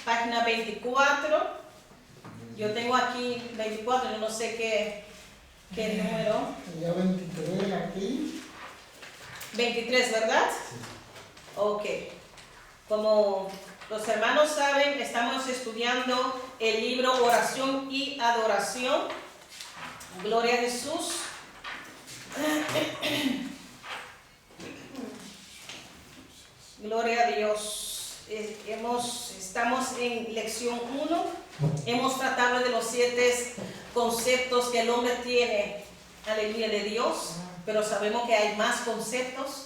Página 24. Yo tengo aquí 24, yo no sé qué número. Ya 23 aquí. 23, ¿verdad? Sí. Ok. Como los hermanos saben, estamos estudiando el libro Oración y Adoración. Gloria a Jesús. Gloria a Dios. Estamos en lección 1. Hemos tratado de los 7 conceptos que el hombre tiene, aleluya, de Dios, pero sabemos que hay más conceptos.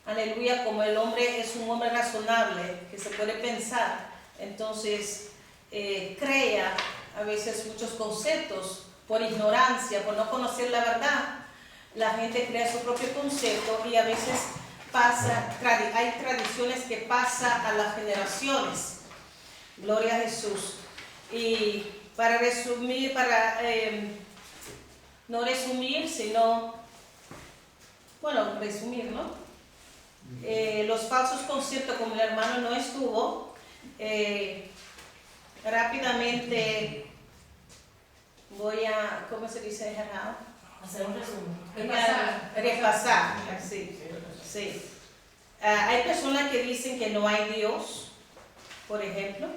Aleluya, como el hombre es un hombre razonable, que se puede pensar, entonces crea a veces muchos conceptos por ignorancia, por no conocer la verdad. La gente crea su propio concepto y a veces hay tradiciones que pasan a las generaciones. Gloria a Jesús. Y para resumir, no resumir, sino, bueno, resumir, ¿no? Los falsos conceptos, como el hermano no estuvo, rápidamente voy a, ¿cómo se dice? Hacer un resumen. Repasar, así. Sí. Hay personas que dicen que no hay Dios, por ejemplo.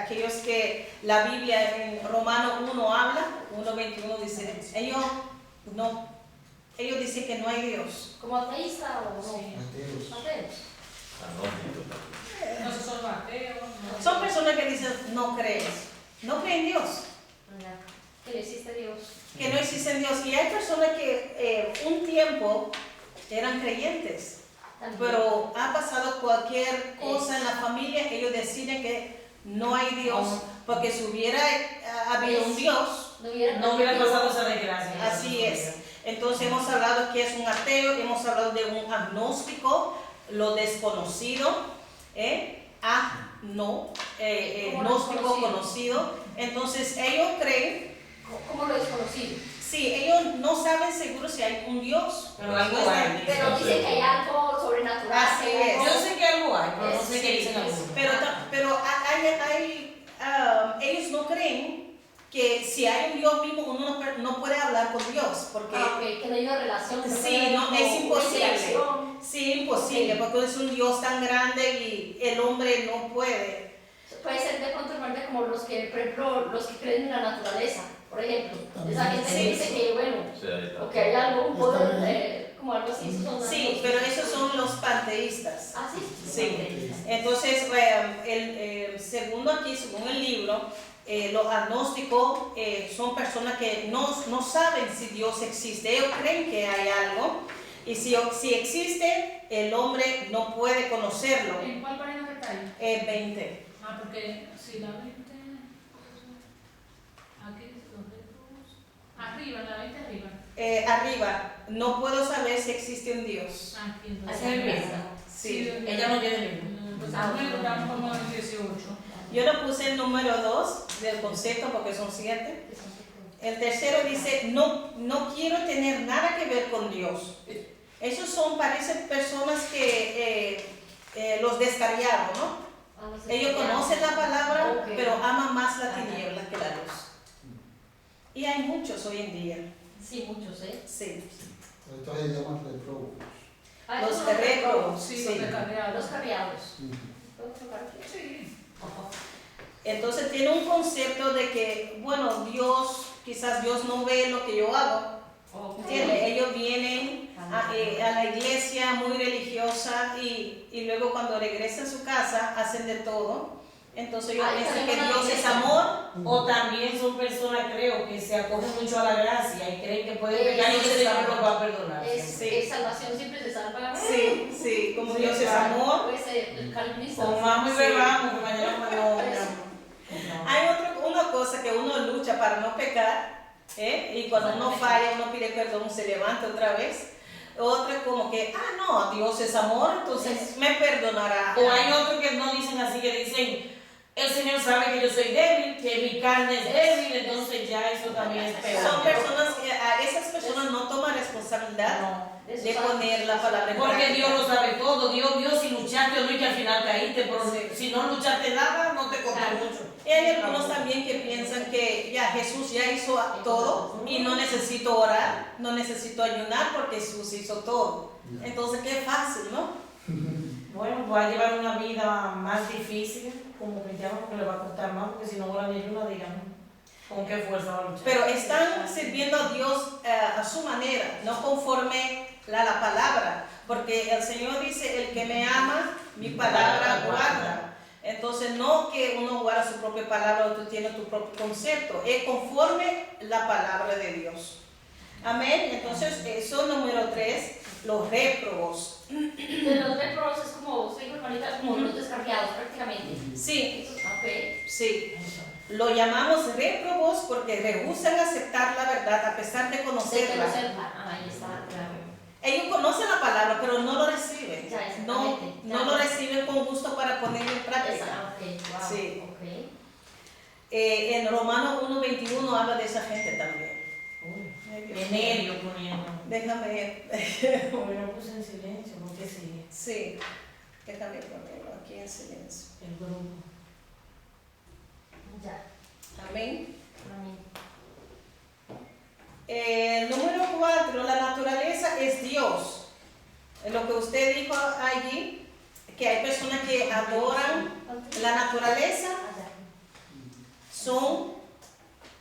Aquellos que la Biblia en Romano 1 habla, 1:21 dice, ellos dicen que no hay Dios. ¿Como ateísta o no? Sí. Ateos. No son ateos. Son personas que dicen no creen en Dios, Que no existe Dios. que no existe Dios. Y hay personas que un tiempo eran creyentes, También. pero ha pasado cualquier cosa en la familia, ellos deciden que no hay Dios, porque si hubiera habido un Dios, No hubiera pasado esa desgracia. así es. Entonces hemos hablado que es un ateo, hemos hablado de un agnóstico, lo desconocido, gnóstico conocido. Entonces ellos creen, ¿Cómo lo desconocido? sí, ellos no saben seguro si hay un Dios, Pero algo hay. Pero dice que hay algo sobrenatural. Así es. Yo sé que algo hay, pero no sé qué dicen Sí, algunos. pero ellos no creen que si hay un Dios vivo uno no puede hablar con Dios, porque que no hay una relación. sí, no, es imposible. Interacción. Sí, imposible, porque es un Dios tan grande y el hombre no puede. Puede ser de pronto hermano, como los que, por ejemplo, los que creen en la naturaleza, por ejemplo. Esa gente Sí. dice que, bueno, o que hay algo, un poder, como algo así. Sí, pero esos son los panteístas. Ah, sí. Sí. Entonces, segundo aquí, según el libro, los agnósticos son personas que no saben si Dios existe. Ellos creen que hay algo y si existe, el hombre no puede conocerlo. ¿En cuál página que está ahí? 20. Ah, porque si la 20. Aquí dice los dedos. Arriba, la 20 arriba. Arriba, no puedo saber si existe un Dios. Aquí entonces. Así es el mismo. Sí. Ella no tiene libro. Pues estamos como en 18. Yo le puse el número 2 del concepto porque son 7. El tercero dice, no quiero tener nada que ver con Dios. Esos parecen personas que los descarriados, ¿no? Ellos conocen la palabra, pero aman más la tiniebla que la luz. Y hay muchos hoy en día. Sí, muchos, ¿eh? Sí. Estos se llaman retrógrafos. Los terrégrafos. Sí, Sí. los descarriados. Los carriados. Sí. Entonces tiene un concepto de que, bueno, quizás Dios no ve lo que yo hago. ¿Entiendes? Ellos vienen a la iglesia muy religiosa y luego cuando regresan a su casa hacen de todo. Entonces ellos piensan que Dios es amor. O también son personas, creo, que se acogen mucho a la gracia y creen que pueden pecar y el Señor los va a perdonar. Es salvación, siempre se salva. Sí, como Dios es amor. Puede ser el calvinista. Como vamos y bebamos, que mañana no. Hay una cosa que uno lucha para no pecar, y cuando uno falla, uno pide perdón, se levanta otra vez. Otra como que, no, Dios es amor, entonces me perdonará. O hay otros que no dicen así, que dicen, el Señor sabe que yo soy débil, que mi carne es débil, entonces ya eso también es peor. Son personas que esas personas no toman responsabilidad de poner la palabra en Porque práctica. Dios lo sabe todo, Dios vio si luchaste o no y que al final caíste, pero Sí. si no luchaste nada, no te costó Claro. mucho. Y hay algunos también que piensan que ya Jesús ya hizo todo y no necesito orar, no necesito ayunar porque Jesús hizo todo. Entonces, qué fácil, ¿no? Bueno, voy a llevar una vida más difícil como cristiano porque le va a costar más, porque si no ora ni ayuna, digan, ¿con qué fuerza va a luchar? Pero están sirviendo a Dios a su manera, no conforme la palabra, porque el Señor dice, el que me ama, mi palabra guarda. Entonces, no que uno guarda su propia palabra o tú tienes tu propio concepto, es conforme la palabra de Dios. Amén. Entonces, eso número 3, los réprobos. De los réprobos es como, usted dijo, hermanita, como los descarriados prácticamente. Sí, Ok. sí. Lo llamamos réprobos porque rehúsan aceptar la verdad a pesar de Sé que conocerla. lo sepa. Ah, ahí está, claro. Ellos conocen la palabra, pero no lo reciben. Ya, exactamente. No lo reciben con gusto para ponerlo en práctica. Ok, wow. Sí. Ok. En Romanos 1:21 habla de esa gente también. Uy, Ay, Dios mío. Venerio poniendo. Déjame ver. Bueno, puse en silencio, porque sí, Sí, déjame ponerlo aquí en silencio. el grupo. Ya. Amén. Amén. Número 4, la naturaleza es Dios. Lo que usted dijo allí, que hay personas que adoran la naturaleza,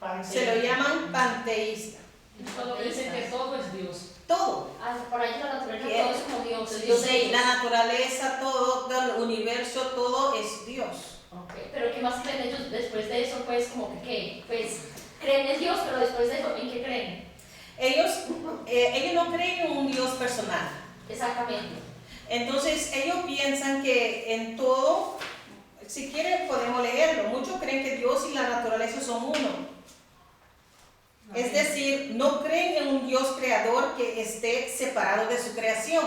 Allá. se lo llaman panteístas. Cuando dicen que todo es Dios. Todo. Ah, por ahí la naturaleza ¿Qué? todo es como Dios. Dios Sí, es. la naturaleza, todo, el universo, todo es Dios. Ok, pero ¿qué más creen ellos después de eso? Pues como que ¿qué? Pues creen en Dios, pero después de eso, ¿en qué creen? Ellos no creen en un Dios personal. Exactamente. Entonces ellos piensan que en todo, si quieren podemos leerlo, muchos creen que Dios y la naturaleza son uno. Es decir, no creen en un Dios creador que esté separado de su creación.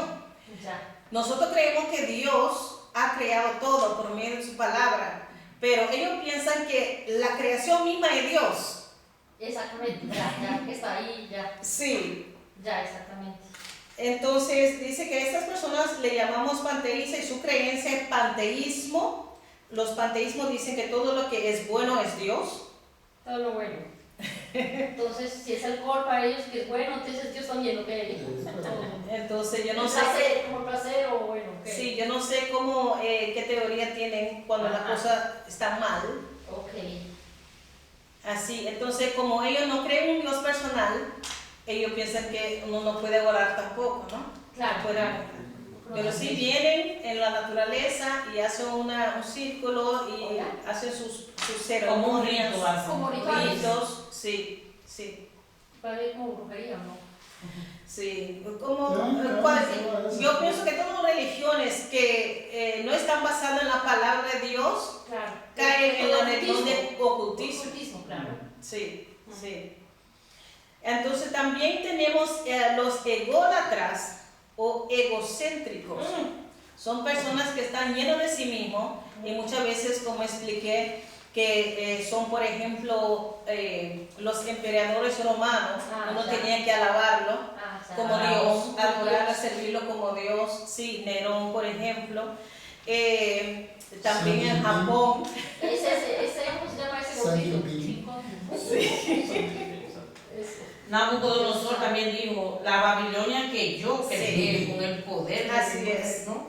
Ya. Nosotros creemos que Dios ha creado todo por medio de su palabra, pero ellos piensan que la creación misma es Dios. Exactamente, ya, que está ahí, ya. Sí. Ya, exactamente. Entonces dice que a estas personas le llamamos panteístas y su creencia es panteísmo. Los panteísmos dicen que todo lo que es bueno es Dios. Todo lo bueno. Entonces, si es alcohol para ellos que es bueno, entonces Dios también lo que Entonces yo no el sé. placer, como el placer o bueno, ¿qué? Sí, yo no sé cómo, qué teoría tienen cuando la Ajá. cosa está mal. Ok. Así, entonces como ellos no creen en un Dios personal, ellos piensan que uno no puede orar tampoco, ¿no? Claro. No puede orar. Pero sí vienen en la naturaleza y hacen un círculo y Hola. hacen sus Como un ceremonias, rito hacen. Como rituales. ritos, sí, sí, Parece como brujería, ¿no? sí. Como, Sí. yo pienso que todas las religiones que no están basadas en la palabra de Dios Claro. caen en la Todo religión de ocultismo. Ocultismo, claro. Sí, sí. Entonces también tenemos los ególatras o egocéntricos. Son personas que están llenos de sí mismos y muchas veces, como expliqué, que son, por ejemplo, los emperadores romanos, uno ya. tenía que alabarlo Ah, ya. como Alabar. Dios, adorarlo, servirlo como Dios. Sí, Nerón, por ejemplo. También en Japón. Ese, ¿cómo se llama ese San gordito? Yupi. Nabucodonosor también dijo, la Babilonia que yo creé con el poder de Así mi es. ¿no?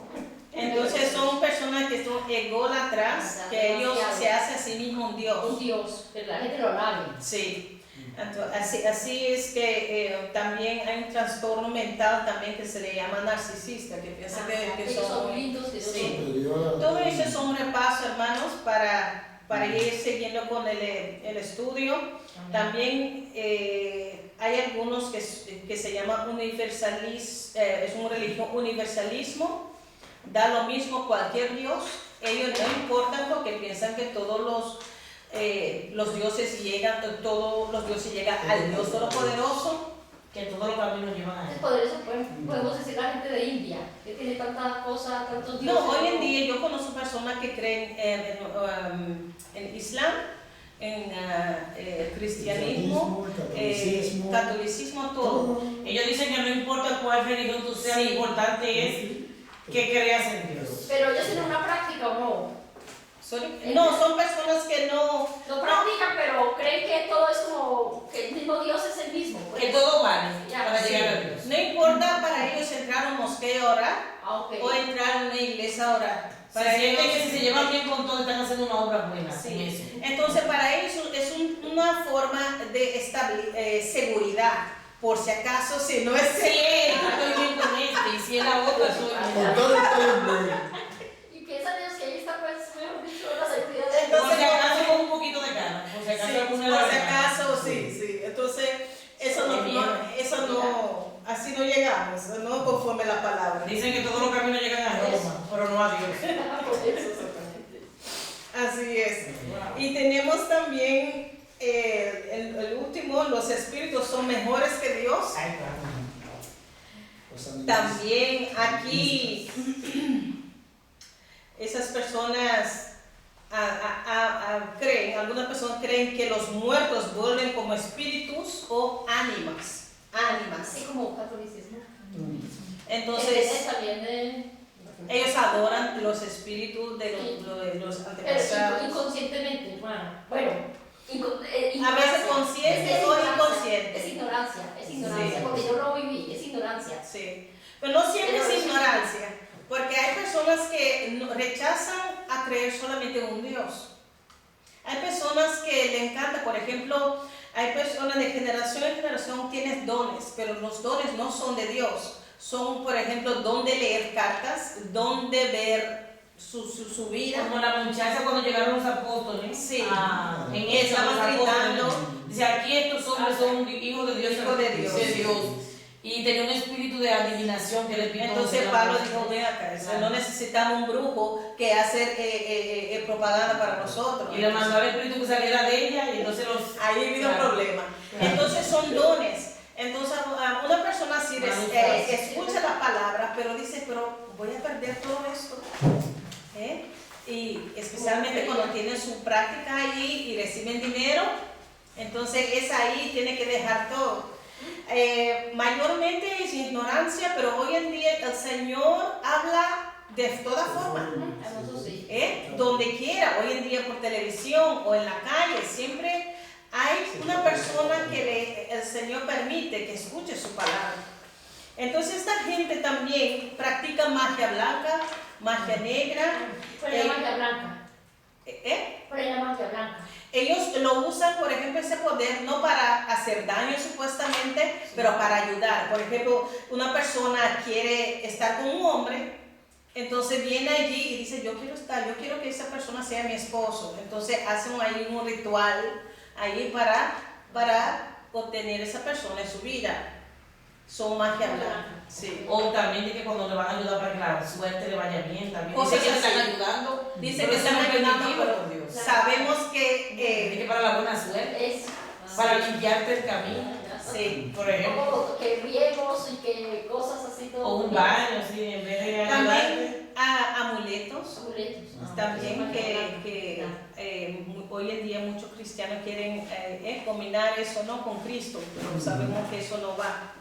Entonces son personas que son ególatras, que ellos se hacen a sí mismos un Un Dios. Dios, que la gente lo alabe. Sí. Entonces, así es que también hay un trastorno mental también que se le llama narcisista, que piensa que ellos son son... lindos, que ellos Sí. Superior. Todo eso es un repaso, hermanos, para ir siguiendo con el estudio. También hay algunos que se llaman universalismo, es una religión universalismo, da lo mismo cualquier Dios, ellos no importan porque piensan que todos los dioses llegan, al Dios Todopoderoso. Que todos los caminos llevan a él. Por eso podemos decir la gente de India, que tiene tanta cosa, tantos dioses. No, hoy en día yo conozco personas que creen en Islam, en cristianismo, catolicismo, todo. Ellos dicen que no importa cuál religión tú seas, Sí. lo importante es que creas en Dios. Pero ellos tienen una práctica o no. No, son personas que no, No practican, pero creen que todo es como que el mismo Dios es el mismo. Que todo vale Ya, para sí. llegar a Dios. no importa para ellos entrar a un mosqueo a orar Ah, ok. o entrar a una iglesia a orar. Para sienten que si se llevan bien con todo están haciendo una obra buena. Sí. En eso. Entonces para ellos es una forma de seguridad, por si acaso, si no es Si estoy bien con este y si es la otra, soy Con todo estoy en medio. Y piensan ellos que ahí está, pues, mejor dicho, la seguridad de Entonces, por si acaso con un poquito de cara. Por si acaso Sí, alguna por si de las acaso, sí. Entonces, eso no, así no llegamos, no conforme la palabra. Dicen que todos los caminos llegan a Roma, pero no a Dios. Por eso, exactamente. Así es. Y tenemos también el último, los espíritus son mejores que Dios. Ay, claro. Los animales. También aquí esas personas creen, algunas personas creen que los muertos vuelven como espíritus o ánimas. Así como catolicismo. Entonces, También de... ellos adoran los espíritus de los Pero antepasados. inconscientemente, bueno, A veces conscientes o inconscientes. Es ignorancia, Sí. porque yo lo viví, es ignorancia. Sí, pero no siempre Pero es eso- ignorancia, porque hay personas que rechazan a creer solamente en un Dios. Hay personas que le encanta, por ejemplo, hay personas de generación en generación tienen dones, pero los dones no son de Dios. Son, por ejemplo, don de leer cartas, don de ver su vida. Como la muchacha cuando llegaron los apóstoles. Sí. En eso, Estaban los apóstoles. gritando. Dice, aquí estos hombres son hijos de Dios. Hijos de Dios. De Dios. Y tenía un espíritu de adivinación que le pidió. Entonces Pablo dijo, ven acá, no necesitamos un brujo que hace propaganda para nosotros. Y le mandó al espíritu que saliera de ella y entonces los... Ahí vino un problema. Entonces son dones. Entonces una persona así escucha la palabra, pero dice, pero voy a perder todo esto. ¿Eh? Y especialmente cuando tienen su práctica allí y reciben dinero, entonces es ahí, tiene que dejar todo. Mayormente es ignorancia, pero hoy en día el Señor habla de toda forma. Eso sí. Donde quiera, hoy en día por televisión o en la calle, siempre hay una persona que el Señor permite que escuche su palabra. Entonces esta gente también practica magia blanca, magia negra. Pero la magia blanca. Pero la magia blanca. Ellos lo usan, por ejemplo, ese poder no para hacer daño supuestamente, pero para ayudar. Por ejemplo, una persona quiere estar con un hombre, entonces viene allí y dice, yo quiero que esa persona sea mi esposo. Entonces hacen ahí un ritual ahí para obtener esa persona en su vida. Son magia blanca. Sí. O también de que cuando le van a ayudar para que la suerte le vaya bien también. Cosas Dice que le así. están ayudando. Dice pero que eso están no es ayudando, permitido pero por Dios. sabemos Dice que que para la buena suerte, Es. para limpiarte el camino, sí. por ejemplo. Como que riegos y que cosas así todo. O un baño, sí, en vez de ayudarte. También amuletos. Amuletos. También que hoy en día muchos cristianos quieren combinar eso no con Cristo, pero sabemos que eso no va.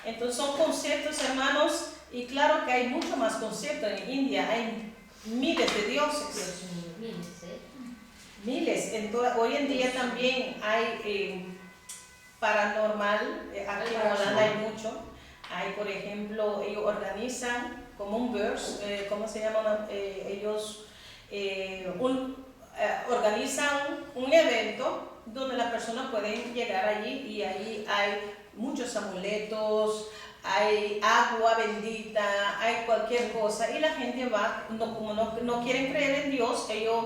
Entonces son conceptos, hermanos, y claro que hay mucho más conceptos. En India hay miles de dioses, miles. Hoy en día también hay paranormal, aquí en Holanda hay mucho. Hay, por ejemplo, ellos organizan como un verse, ¿cómo se llama? Ellos organizan un evento donde las personas pueden llegar allí y ahí hay muchos amuletos, hay agua bendita, hay cualquier cosa y la gente va, como no quieren creer en Dios, ellos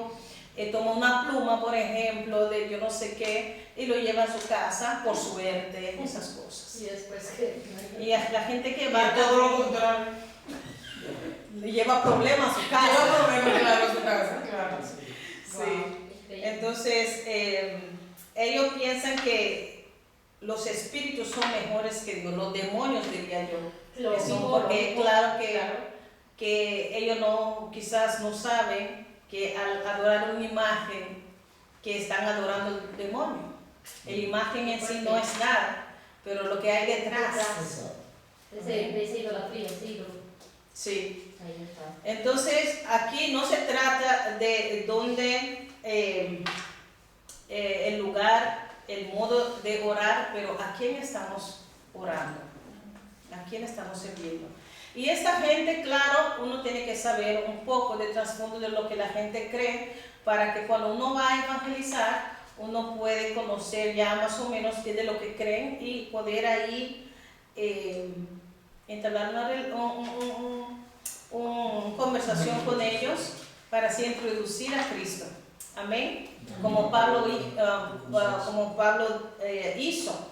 toman una pluma, por ejemplo, de yo no sé qué y lo llevan a su casa por suerte, esas cosas. Y después que. Y la gente que Y va es todo lo contrario. lleva problemas a su casa. Lleva problemas, claro, a su casa. Claro. Sí. Entonces, ellos piensan que los espíritus son mejores que Dios, los demonios diría yo. Lo Que son mismo, porque lo claro mismo. que ellos quizás no saben que al adorar una imagen que están adorando el demonio. La imagen en sí no es nada, pero lo que hay detrás. Exacto. De esa idolatría, sí. Sí. Ahí está. Entonces, aquí no se trata de dónde, el lugar, el modo de orar, pero a quién estamos orando, a quién estamos sirviendo. Y esta gente, claro, uno tiene que saber un poco del trasfondo de lo que la gente cree, para que cuando uno va a evangelizar, uno puede conocer ya más o menos qué de lo que creen y poder ahí entablar una conversación con ellos para así introducir a Cristo. Amén. Como Pablo hizo.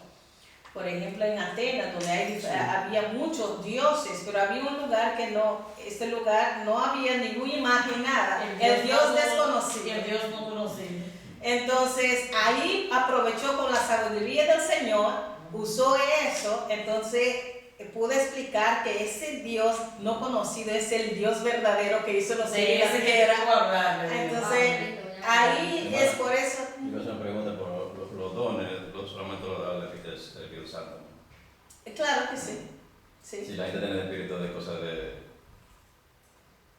Por ejemplo, en Atenas, donde había muchos dioses, pero había un lugar que este lugar no había ninguna imagen, nada. El Dios desconocido. El Dios no conocido. Entonces, ahí aprovechó con la sabiduría del Señor, usó eso, entonces pude explicar que ese Dios no conocido es el Dios verdadero que hizo los cielos y la tierra. Entonces, ahí es por eso. Y me hacen preguntas por los dones, solamente los da el Espíritu Santo. Claro que sí. Sí. Si la gente tiene el espíritu de cosas de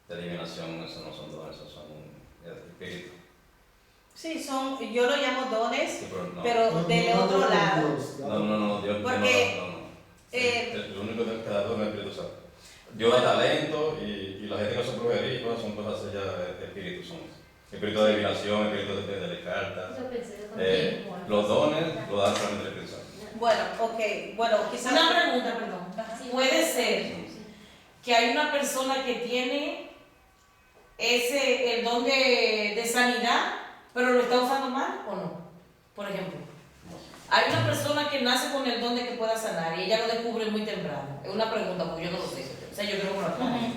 adivinación, eso no son dones, eso son espíritus. Sí, yo lo llamo dones, Sí, pero del otro lado. No, Dios Porque, no. El único que da don es el Espíritu Santo. Dios da talento y la gente que hace brujería son cosas ya de espíritu, son espíritu de adivinación, espíritu de cartas. Yo pensé también. Los dones lo dan solamente el Espíritu Santo. Bueno, ok, bueno, quizás. Una pregunta, perdón. Sí. Puede ser que hay una persona que tiene el don de sanidad, pero lo está usando mal o no. Por ejemplo, hay una persona que nace con el don de que pueda sanar y ella lo descubre muy temprano. Es una pregunta porque yo no lo sé. O sea, yo creo que me lo aclare.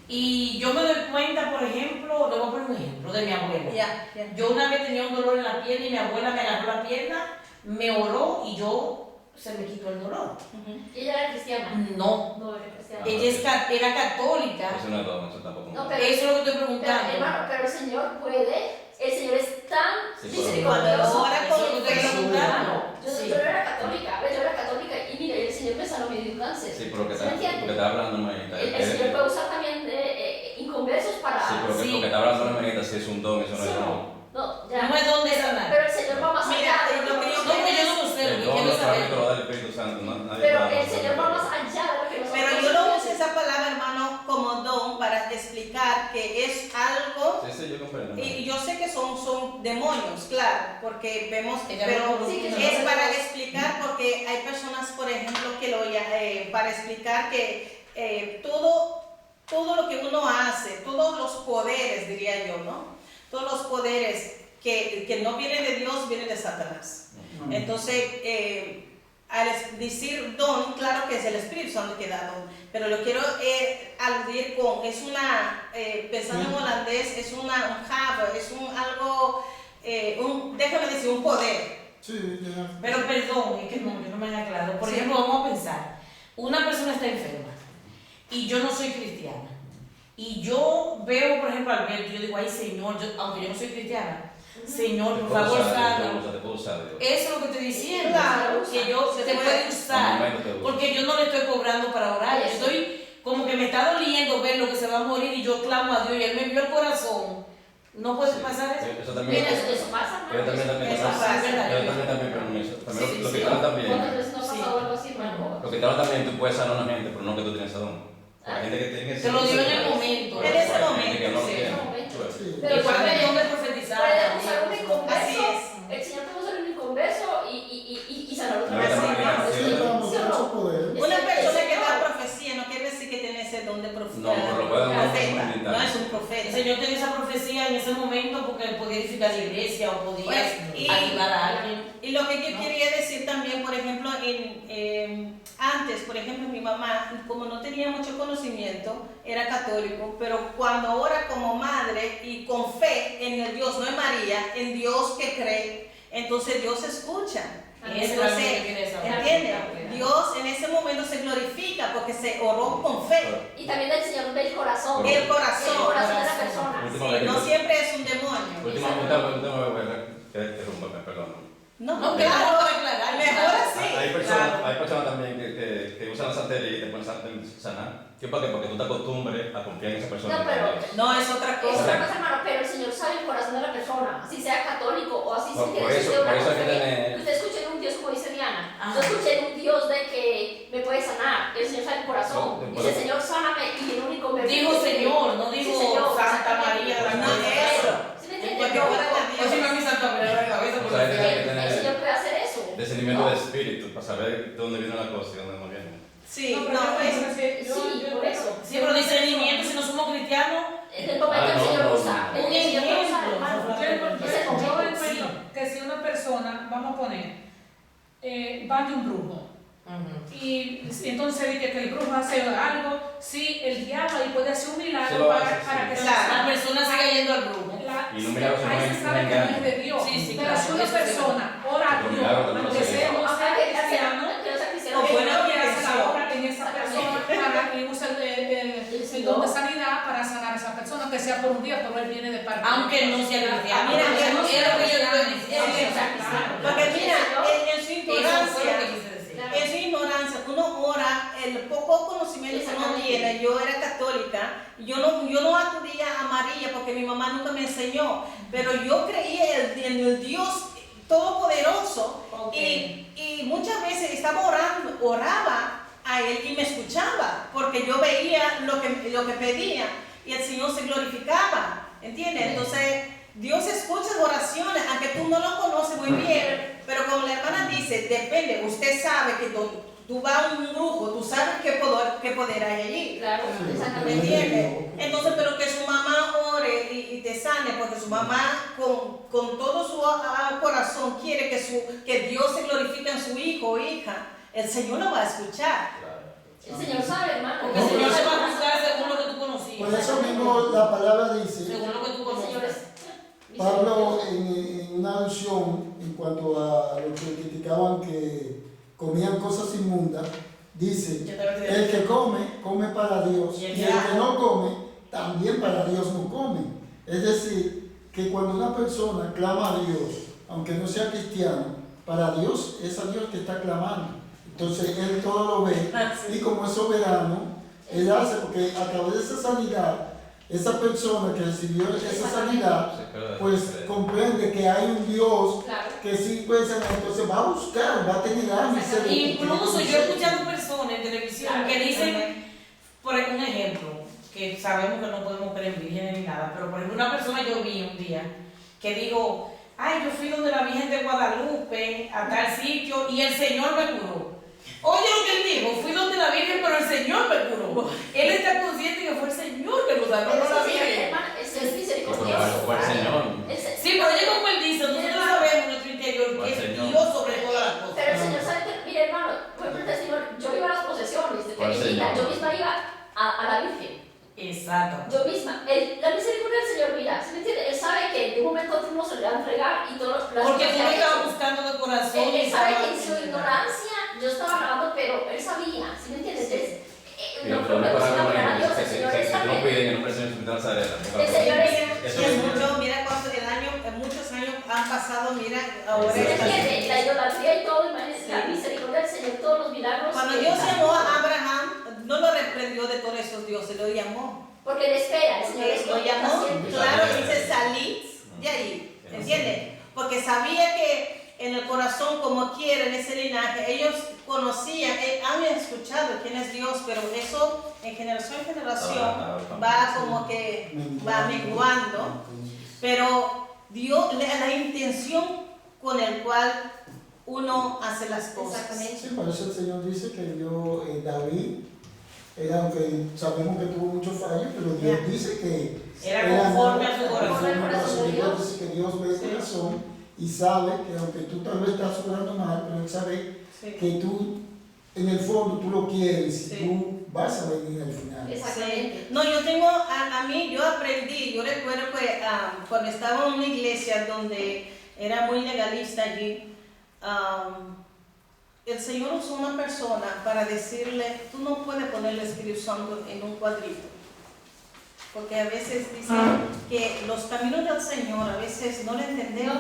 Y yo me doy cuenta, por ejemplo, le voy a poner un ejemplo de mi abuela. Ya. Yo una vez tenía un dolor en la pierna y mi abuela me agarró la pierna, me oró y se me quitó el dolor. ¿Ella era cristiana? No, No era cristiana. ella era católica. Eso no es don, eso tampoco. No, pero- Eso es lo que estoy Pero, preguntando. hermano, pero el Señor puede. El Señor es tan Sí, misericordioso. ahora Eso es lo que estoy Hermano, preguntando. yo Sí. no era católica, yo era católica y mira, el Señor me sanó mi cáncer. Sí, pero que ¿Sí me entiendes? está hablando hermanita. El Señor puede usar también inconversos para. Sí, pero que Sí. porque está hablando hermanita, si es un don, eso no Sí, es no. don. No, ya. No es don de sanar. Pero el Señor va más Mira, allá. lo que yo No, que yo no lo sé, El lo que don quiero solamente lo saber. da el Espíritu Santo, nadie Pero lo da. el Señor va más allá de lo que nosotros. Pero yo no uso esa palabra, hermano, como don para explicar que es algo. Sí, yo comprendo. Y yo sé que son demonios, claro, porque vemos, Ella pero no- Sí, que es son- para explicar, porque hay personas, por ejemplo, que para explicar que todo lo que uno hace, todos los poderes, diría yo, ¿no? Todos los poderes que no vienen de Dios, vienen de Satanás. Entonces, al decir don, claro que es el Espíritu Santo que da don, pero lo quiero aludir con, pensando en holandés, es un have, es déjame decir, un poder. Sí, ya. Pero perdón, es que no, yo no me han aclarado. Por ejemplo, vamos a pensar, una persona está enferma y yo no soy cristiana. Y yo veo, por ejemplo, a Alberto, yo digo, ay Señor, aunque yo no soy cristiana, Señor, por favor, sánalo. Te puedo usar, Dios. Eso es lo que estoy diciendo, Claro, que yo se te puede. puede usar, Momento te usa. porque yo no le estoy cobrando para orar, yo estoy como que me está doliendo ver lo que se va a morir y yo clamo a Dios y Él me vio el corazón. ¿No puede Sí. pasar eso? Eso también. Mira, eso pasa, Yo también. Eso pasa, Yo también permiso. También Sí, lo que sí. tal ¿Cuántas también. veces no ha pasado algo así, hermano? Lo que tal también tú puedes sanar a una gente, pero no que tú tienes ese don. Hay gente que tiene ese Te lo dio en el don. momento. En ese Hay gente momento, que no lo sí. tiene. En ese momento. Pues, Sí. Pero Igual que el puede- don de profetizar. Puede también. usar un inconverso. Así es. El Señor puede usar un inconverso y sanar otra No, persona. también, Sí, ¿Sí damos o no? mucho poder. Una persona que da Señor. profecía no quiere decir que tiene ese don de profecía. No, pero lo puede dar profeta, un no es un El profeta. Señor tenía esa profecía en ese momento porque él podía edificar la iglesia o podía Pues, y- ayudar a alguien. Y lo que yo ¿No? quería decir también, por ejemplo, antes, por ejemplo, mi mamá, como no tenía mucho conocimiento, era católico, pero cuando ora como madre y con fe en el Dios, no en María, en Dios que cree, entonces Dios escucha. Ese era lo que yo quería Entonces, saber. ¿entiendes? Dios en ese momento se glorifica porque se oró con fe. Y también el Señor ve el corazón. El corazón. El corazón de la persona. Última- No siempre es un demonio. Última vez que rompa, perdón. No, No, claro, claro, aclarar. mejor así. hay personas también que usan la santería y te pueden sanar. ¿Qué para qué? Porque tú te acostumbres a confiar en esa persona. No, pero- No, es otra Es cosa. una cosa, hermano, pero el Señor sabe el corazón de la persona, si sea católico o así, Por si eso hay que tener- usted escuche en un Dios como dice Diana, Ajá. yo escuché en un Dios de que me puede sanar, el Señor sabe el corazón, No, dice Señor, sáname y el único me Dijo Señor, no Sí, dijo Señor, Santa exactamente. María. La No, Madre. eso. ¿Sí me entiende? Porque ahora O si me a mi Santa María de la cabeza, O porque sea, hay que El tener Señor puede hacer eso. discernimiento de espíritu para saber de dónde viene la cosa y dónde no viene. Sí, No, no, pero es, Sí, por eso. Sí, pero discernimiento, si no somos cristianos, En el momento el Señor usa, Un el Señor puede usar, ejemplo. hermano. Yo- Es el Yo momento. encuentro que si una persona, vamos a poner, va de un brujo, y entonces dice que el brujo hace algo, sí, el diablo ahí puede hacer un Se milagro lo para, hace, para sí. que Claro. la persona sigue yendo al brujo. Y un milagro ahí no se es- sabe no que no es engaña. de Dios. Sí, sí, pero claro, si una eso sí. persona ora a Los Dios, milagros también aunque se sea ven. no Aunque sea sea cristiano, que no sea cristiano, O que buena no quiera hacer la intención. obra en esa persona para que use el don de sanidad para sanar a esa persona, que sea por un día, pero él viene de parte de Aunque no Dios. sea cristiano. Mira, Eso no es sea lo que yo cristiano. estoy diciendo. Claro. porque mira, en su Eso fue lo ignorancia, que quise decir. Claro. en su ignorancia, uno ora, el poco conocimiento que uno Exactamente. tiene. Yo era católica, yo no acudía a María porque mi mamá nunca me enseñó, pero yo creía en el Dios Todopoderoso. Ok. Y muchas veces estaba oraba a Él y me escuchaba, porque yo veía lo que pedía y el Señor se glorificaba, ¿entiendes? Entonces, Dios escucha oraciones, aunque tú no lo conoces muy bien, pero como la hermana dice, depende, usted sabe que tú vas a un brujo, tú sabes qué poder hay allí. Claro, ¿Me exactamente. entiendes? Entonces, pero que su mamá ore y te sane, porque su mamá con todo su corazón quiere que Dios se glorifique en su hijo o hija, el Señor lo va a escuchar. El Señor sabe, hermano. Porque el Señor se va a juzgar según lo que tú Por conocías. eso mismo la palabra dice, Según lo que tú El Señor conoces. es Pablo en una alusión en cuanto a los que criticaban que comían cosas inmundas, dice, Yo también te el que come, come para Dios, Y y el el que no come, también para Dios no come. Es decir, que cuando una persona clama a Dios, aunque no sea cristiano, para Dios es a Dios que está clamando. Entonces Él todo lo ve, y como es soberano, Él hace, porque a través de esa sanidad, esa persona que recibió esa sanidad, pues comprende que hay un Dios Claro. que sí puede sanar, entonces va a buscar, va a tener hambre. Incluso yo he escuchado personas en televisión Claro. que dicen, por un ejemplo, que sabemos que no podemos creer en vírgenes ni nada, pero por ejemplo una persona yo vi un día que dijo, ay, yo fui donde la Virgen de Guadalupe, a tal sitio, y el Señor me curó. Oye lo que él dijo, fui donde la Virgen, pero el Señor me curó. Él está consciente que fue el Señor que lo sanó, no la Virgen. Hermano, es misericordioso. Pero fue el Señor. Sí, pero oye como él dice, nosotros sabemos en nuestro interior que es Dios sobre todas las cosas. Pero el Señor sabe que, mire hermano, por ejemplo, el testimonio, yo iba a las procesiones de ¿Cuál Teresita, Señor? yo misma iba a la Virgen, Exacto. yo misma, la misericordia del Señor, mira, ¿sí me entiende? Él sabe que de un momento a otro uno se le va a entregar y todo las Porque cosas tú que lo ha estabas hecho. buscando de corazón. Él y sabe estabas que en su haciendo- ignorancia yo estaba grabando, pero él sabía, ¿sí me entiendes? Entonces, Pero no creo que para buscar a Dios, el Señor es si tú no también. piden en un precio de Nazaret, El Señor es. eso Y es es mucho, mira cuánto muchos años han pasado, mira, ahora ¿Sí me está- entiende? La idolatría y todo, imagínense, la misericordia del Señor, todos los milagros. Cuando que Dios hace. llamó a Abraham, no lo reprendió de todos esos dioses, lo llamó. Porque él espera, el Señor es Lo llamó, paciente. claro, dice salid de ahí, ¿entiendes? Porque sabía que en el corazón, como quieren ese linaje, ellos conocían, han escuchado quién es Dios, pero eso en generación en generación va como que va menguando. Pero Dios, la intención con el cual uno hace las cosas. Exactamente. Sí, por eso el Señor dice que Dios, David, aunque sabemos que tuvo muchos fallos, pero Dios dice que Era conforme a su corazón. conforme al corazón de Dios Dios. dice que Dios ve el corazón y sabe que aunque tú tal vez estás obrando mal, pero Él sabe Sí. que tú, en el fondo, tú lo quieres y Sí. tú vas a venir al final. Exactamente. No, yo tengo, a mí, yo aprendí, yo recuerdo que cuando estaba en una iglesia donde era muy legalista allí, el Señor usó una persona para decirle, tú no puedes poner el Espíritu Santo en un cuadrito. porque a veces dicen que los caminos del Señor a veces no lo entendemos.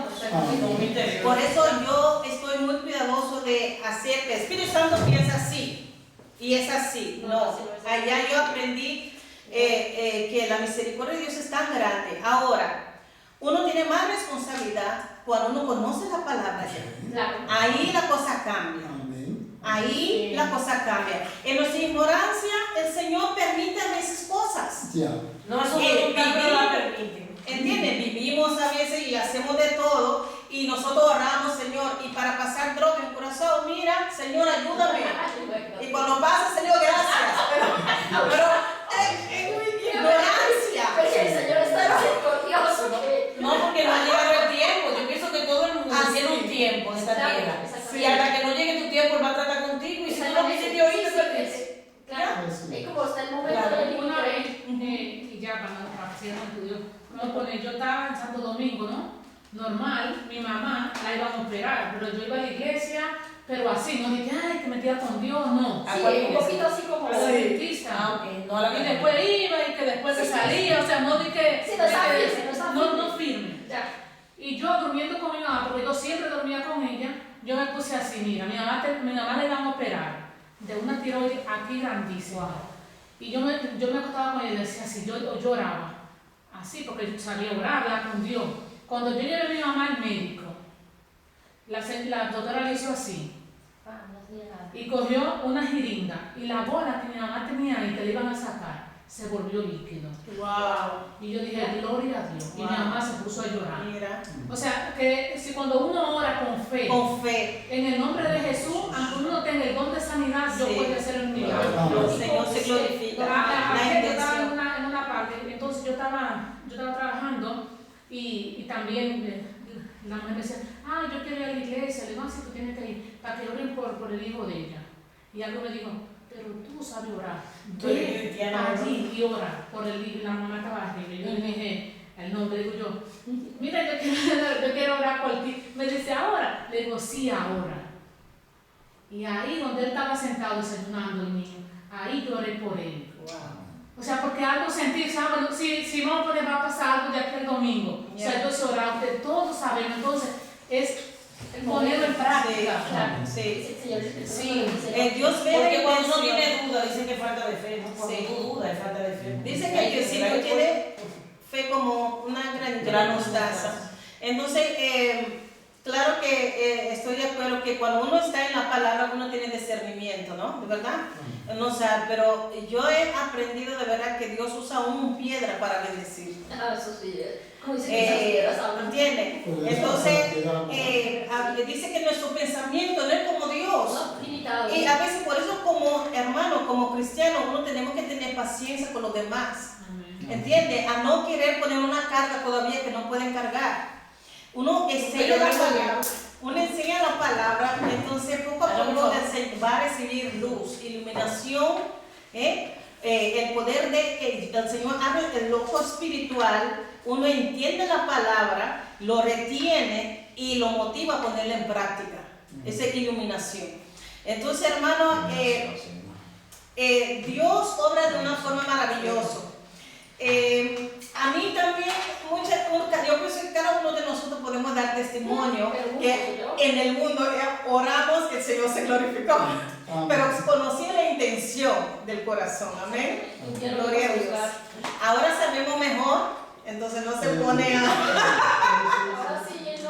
Por eso yo estoy muy cuidadoso de hacer que el Espíritu Santo piensa así y es así. No, allá yo aprendí que la misericordia de Dios es tan grande. Ahora, uno tiene más responsabilidad cuando uno conoce la palabra. Claro. Ahí la cosa cambia. Amén. Ahí la cosa cambia. En nuestra ignorancia, el Señor permite a veces cosas. Ya. No, eso no la permite. ¿Entienden? Vivimos a veces y hacemos de todo y nosotros oramos, Señor, y para pasar droga en el corazón, mira, Señor, ayúdame. Y cuando pasa, Señor, gracias. Pero es muy ignorancia. Porque el Señor está misericordioso. No, porque no ha llegado el tiempo. Yo pienso que todo el mundo tiene un tiempo en esta tierra. Y hasta que no llegue tu tiempo, Él va a tratar contigo. Y si tú no quieres te oíste, pues. Claro, es como está el momento Claro. del Una vez, límite. y ya para hacer un estudio, vamos a poner, yo estaba en Santo Domingo, ¿no? Normal, mi mamá la iban a operar, pero yo iba a la iglesia, pero así, no dije, ay, que metía con Dios, no. ¿A Sí, cuál un iglesia? poquito así como. A la dentista. Ok, no a la Y que después iba y que después se Sí, salía, o sea, no di que. Sí, no está de que- firme, no está no, firme. no firme. Ya. Y yo durmiendo con mi mamá, porque yo siempre dormía con ella, yo me puse así, mira, mi mamá le iban a operar de una tiroides aquí grandísima. Y yo me acostaba con ella y decía así, yo lloraba, así, porque salía a orar, hablar con Dios. Cuando yo llevé a mi mamá al médico, la doctora le hizo así, Ah, no tenía nada. y cogió una jeringa, y la bola que mi mamá tenía ahí, que le iban a sacar, se volvió líquido. Wow. Y yo dije, gloria a Dios. Y mi Wow. mamá se puso a llorar. Mira, O sea, que si cuando uno ora con fe, en el nombre de Jesús, aunque uno no tenga el don de sanidad, Dios Sí. puede hacer un milagro. Claro. el Señor se glorifica. La Yo estaba intención. en una parte, entonces yo estaba trabajando y también la mujer me decía, yo quiero ir a la iglesia. Le digo, si tú tienes que ir, para que oren por el hijo de ella. Y algo me dijo, pero tú sabes orar. Tú eres Ve cristiana, allí y ora por el hijo. Y la mamá estaba arriba. Y yo le dije el nombre, digo yo, mira, yo quiero orar por ti. Me dice, ¿ahora? Le digo, sí, ahora. Y ahí donde él estaba sentado desayunando el niño, ahí yo oré por él. O sea, porque algo sentí, bueno, si no, pues va a pasar algo de aquí al domingo. O sea, entonces orar, ustedes todos sabemos, entonces es ponerlo en práctica. Sí. Sí. Dios ve la Porque cuando uno intención. tiene duda, dicen que falta de fe, ¿no? Cuando Sí. tú dudas, es falta de fe. Dice que el Diosito tiene fe como una gran mostaza. Entonces, claro que estoy de acuerdo que cuando uno está en la palabra, uno tiene discernimiento, ¿no? ¿De verdad? No sé, pero yo he aprendido de verdad que Dios usa aún piedra para bendecir. Ah, eso sí. Como dice que esas piedras hablan. ¿Entiendes? Entonces, dice que nuestro pensamiento no es como Dios. No, limitado. Y a veces por eso como hermano, como cristiano, uno tenemos que tener paciencia con los demás. ¿Entiendes? A no querer poner una carga todavía que no pueden cargar. Uno enseña la palabra, entonces poco a poco va a recibir luz, iluminación, el poder del Señor abre el ojo espiritual, uno entiende la palabra, lo retiene y lo motiva a ponerla en práctica. Esa es iluminación. Entonces, hermano, Dios obra de una forma maravillosa. A mí también, yo pienso que cada uno de nosotros podemos dar testimonio que en el mundo oramos que el Señor se glorificó, pero conocía la intención del corazón, amén. Gloria a Dios. Ahora sabemos mejor, entonces no se pone a... Ahora sí, no.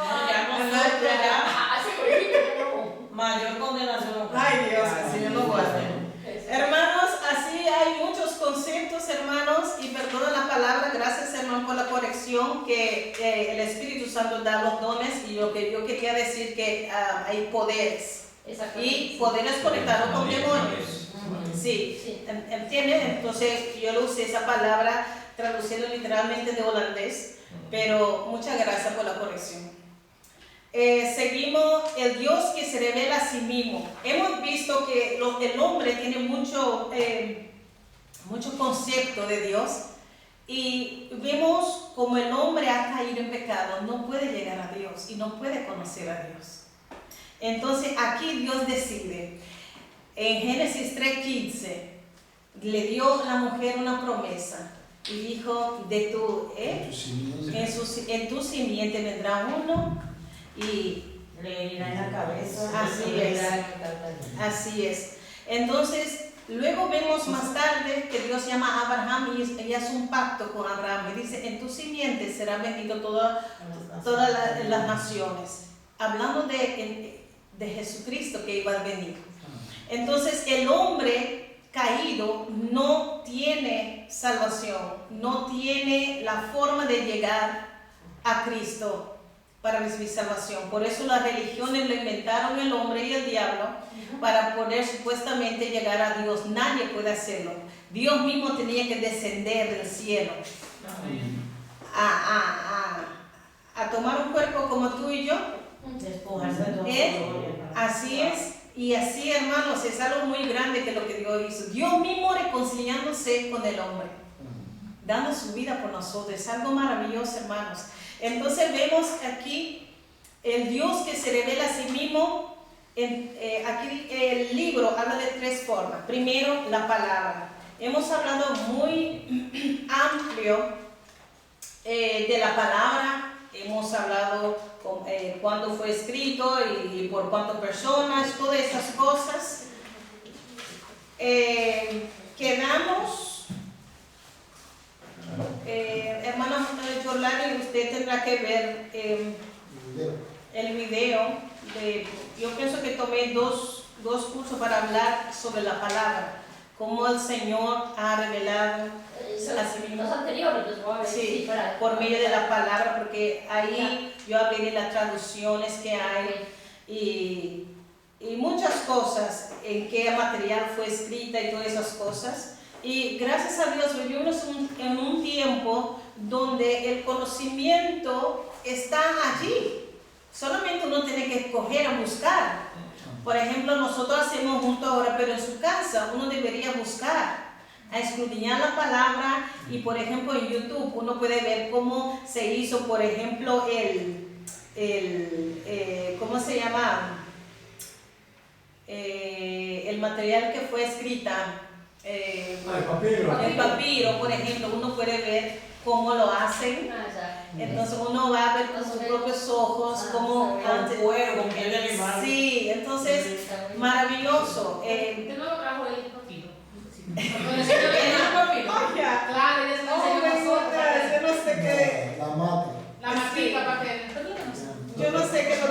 Mayor condenación. Ay Dios, el Señor lo guarde. Hermanos, así hay muchos conceptos, hermanos, y perdona la palabra, gracias hermano por la corrección, que el Espíritu Santo da los dones, y lo que yo quería decir que hay poderes, y poderes conectados con demonios. Sí, ¿entiendes? Entonces yo lo usé esa palabra traduciendo literalmente de holandés, pero muchas gracias por la corrección. Seguimos el Dios que se revela a sí mismo. Hemos visto que el hombre tiene mucho concepto de Dios y vemos como el hombre ha caído en pecado, no puede llegar a Dios y no puede conocer a Dios. Entonces aquí Dios decide, en Génesis 3:15 le dio a la mujer una promesa y dijo, de tu, Tu simiente. en tu simiente vendrá uno y Le irá en la cabeza. Así le es. irá en la cabeza. así es. Entonces, luego vemos más tarde que Dios llama a Abraham y hace un pacto con Abraham y dice, en tu simiente será bendito todas las naciones. Hablando de Jesucristo que iba a venir. Entonces, el hombre caído no tiene salvación, no tiene la forma de llegar a Cristo para recibir salvación. Por eso las religiones lo inventaron el hombre y el diablo para poder supuestamente llegar a Dios. Nadie puede hacerlo. Dios mismo tenía que descender del cielo a tomar un cuerpo como tú y yo. Despojarse de todo. Así es. Y así, hermanos, es algo muy grande que lo que Dios hizo. Dios mismo reconciliándose con el hombre, dando su vida por nosotros. Es algo maravilloso, hermanos. Entonces vemos aquí el Dios que se revela a sí mismo. Aquí el libro habla de tres formas. Primero, la palabra. Hemos hablado muy amplio de la palabra. Hemos hablado cuándo fue escrito y por cuántas personas, todas esas cosas. Quedamos, hermana Jorlani, usted tendrá que ver el video. Yo pienso que tomé dos cursos para hablar sobre la palabra, cómo el Señor ha revelado a sí mismo. Los anteriores los voy a ver. Sí, por medio de la palabra, porque ahí yo hablé de las traducciones que hay y muchas cosas, en qué material fue escrita y todas esas cosas. Y gracias a Dios vivimos en un tiempo donde el conocimiento está allí. Solamente uno tiene que escoger a buscar. Por ejemplo, nosotros hacemos junto ahora, pero en su casa uno debería buscar, a escudriñar la palabra. Y por ejemplo en YouTube uno puede ver cómo se hizo, por ejemplo, ¿cómo se llama? El material que fue escrita, el papiro, por ejemplo, uno puede ver cómo lo hacen. Entonces uno va a ver con sus propios ojos cómo antes. Con piel de animal. Sí, entonces maravilloso. Usted no lo trajo el papiro. Claro, ella se lo enseñó a nosotros. yo no sé qué. La mata. La matica para que. Yo no sé qué lo.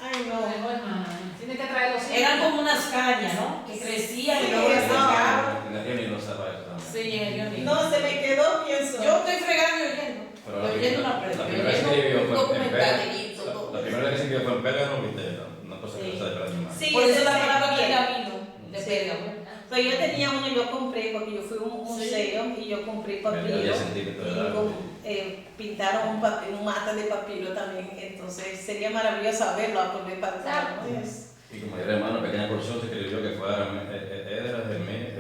Ay, no. No, hermana, tiene que traer los Eran como unas cañas, ¿no? Que crecían y Sí, luego se no. secaban. En el río Nilo se va eso también. Sí, en el río Nilo. No, se me quedó, pienso. Yo estoy fregando y oyendo. Pero Estoy oyendo una la primera vez que oyendo escribió un fue en documental de Pérgamo. Cristo. La primera vez que se escribió fue en Pérgamo, viste, una cosa que Sí. no se de Pérgamo. Sí, Por eso ese la es palabra bien. pergamino de Sí. Pérgamo. Pero yo tenía uno, yo compré, porque yo fui a un museo y yo compré papiro. Ya sentí que todo era Pintaron un mata de papiro también. Entonces sería maravilloso verlo, a poner para atrás, ¿no? Y como era hermano, pequeña porción se escribió que fue Edras, Jeremías,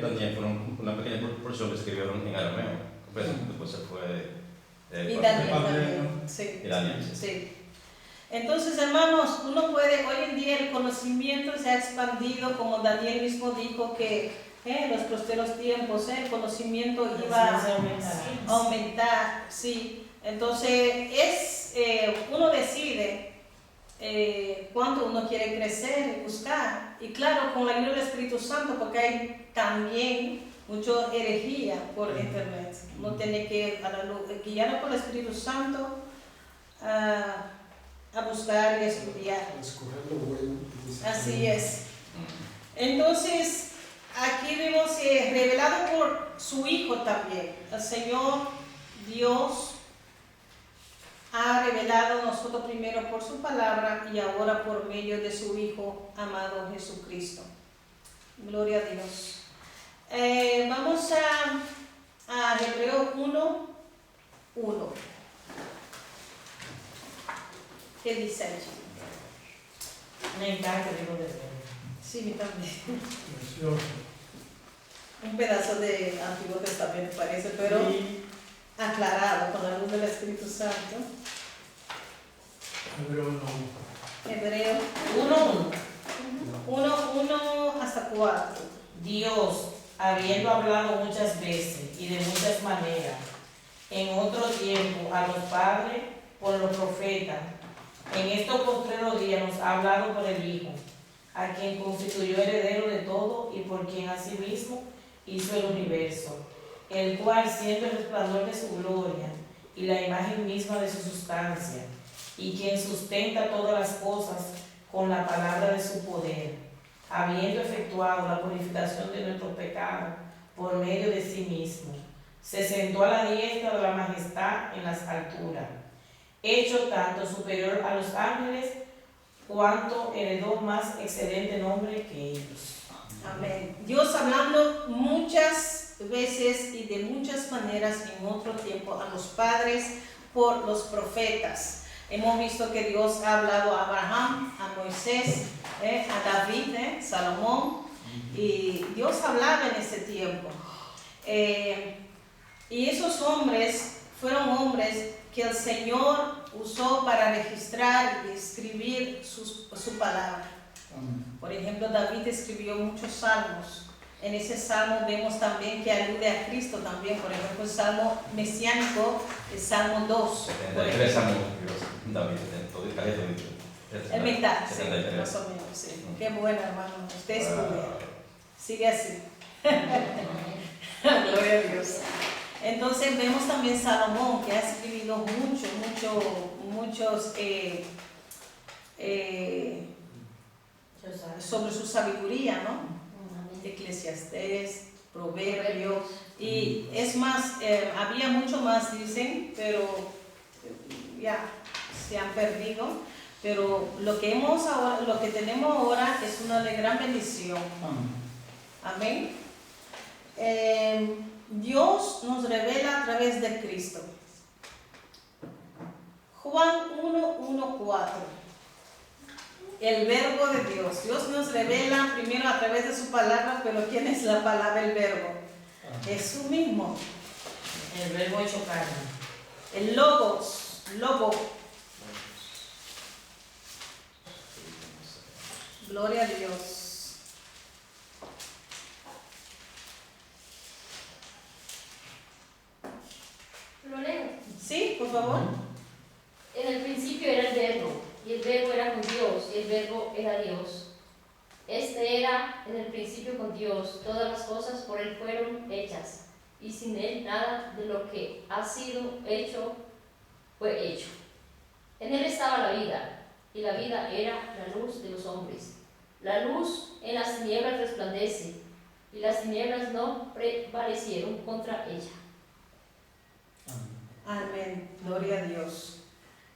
Daniel, fueron una pequeña porción que se escribieron en arameo. Después se fue. Y Daniel también. Sí. Y Daniel, sí. Sí. Entonces, hermanos, uno puede, hoy en día el conocimiento se ha expandido, como Daniel mismo dijo que en los posteros tiempos el conocimiento iba a aumentar, sí. Entonces, uno decide cuándo uno quiere crecer y buscar. Y claro, con la ayuda del Espíritu Santo, porque hay también mucha herejía por internet. Uno tiene que, guiado por el Espíritu Santo, a buscar y a estudiar. Escoger lo bueno. Así es. Entonces, aquí vemos revelado por su Hijo también. El Señor Dios ha revelado a nosotros primero por su palabra y ahora por medio de su Hijo amado Jesucristo. Gloria a Dios. Vamos a Hebreos 1:1. ¿Qué dice allí? Me encanta el libro de Dios. Sí, mi también. Precioso. Un pedazo de Antiguo Testamento parece, pero aclarado con la luz del Espíritu Santo. Hebreo 1:1. 1 hasta 4. Dios, habiendo hablado muchas veces y de muchas maneras, en otro tiempo a los padres por los profetas, en estos postreros días nos ha hablado por el Hijo, a quien constituyó heredero de todo y por quien asimismo hizo el universo, el cual, siendo el resplandor de su gloria y la imagen misma de su sustancia, y quien sustenta todas las cosas con la palabra de su poder, habiendo efectuado la purificación de nuestros pecados por medio de sí mismo, se sentó a la diestra de la majestad en las alturas, hecho tanto superior a los ángeles, cuanto heredó más excelente nombre que ellos. Amén. Dios hablando muchas veces y de muchas maneras en otro tiempo a los padres por los profetas. Hemos visto que Dios ha hablado a Abraham, a Moisés, a David, Salomón, y Dios hablaba en ese tiempo. Y esos hombres fueron hombres que el Señor usó para registrar y escribir su palabra. Amén. Por ejemplo, David escribió muchos salmos. En ese salmo vemos también que alude a Cristo también. Por ejemplo, el salmo mesiánico, el salmo 2. 73 años, David, todo el calle El mitad, sí, 73. más o menos, sí. Qué bueno, hermano. Usted estudia. Sigue así. Gloria a Dios. Entonces vemos también Salomón, que ha escrito muchos sobre su sabiduría, ¿no? Eclesiastés, Proverbios, y es más, había mucho más, dicen, pero ya se han perdido. Pero lo que tenemos ahora es una de gran bendición. Amén. Amén. Dios nos revela a través de Cristo. Juan 1:4. El verbo de Dios. Dios nos revela primero a través de su palabra, pero ¿quién es la palabra, el verbo? Jesús mismo. El verbo hecho carne. El logos, logo. Gloria a Dios. Lo leo. Sí, por favor. En el principio era el verbo, y el verbo era con Dios, y el verbo era Dios. Este era en el principio con Dios, todas las cosas por él fueron hechas, y sin él nada de lo que ha sido hecho fue hecho. En él estaba la vida, y la vida era la luz de los hombres. La luz en las tinieblas resplandece, y las tinieblas no prevalecieron contra ella. Amén. Gloria a Dios.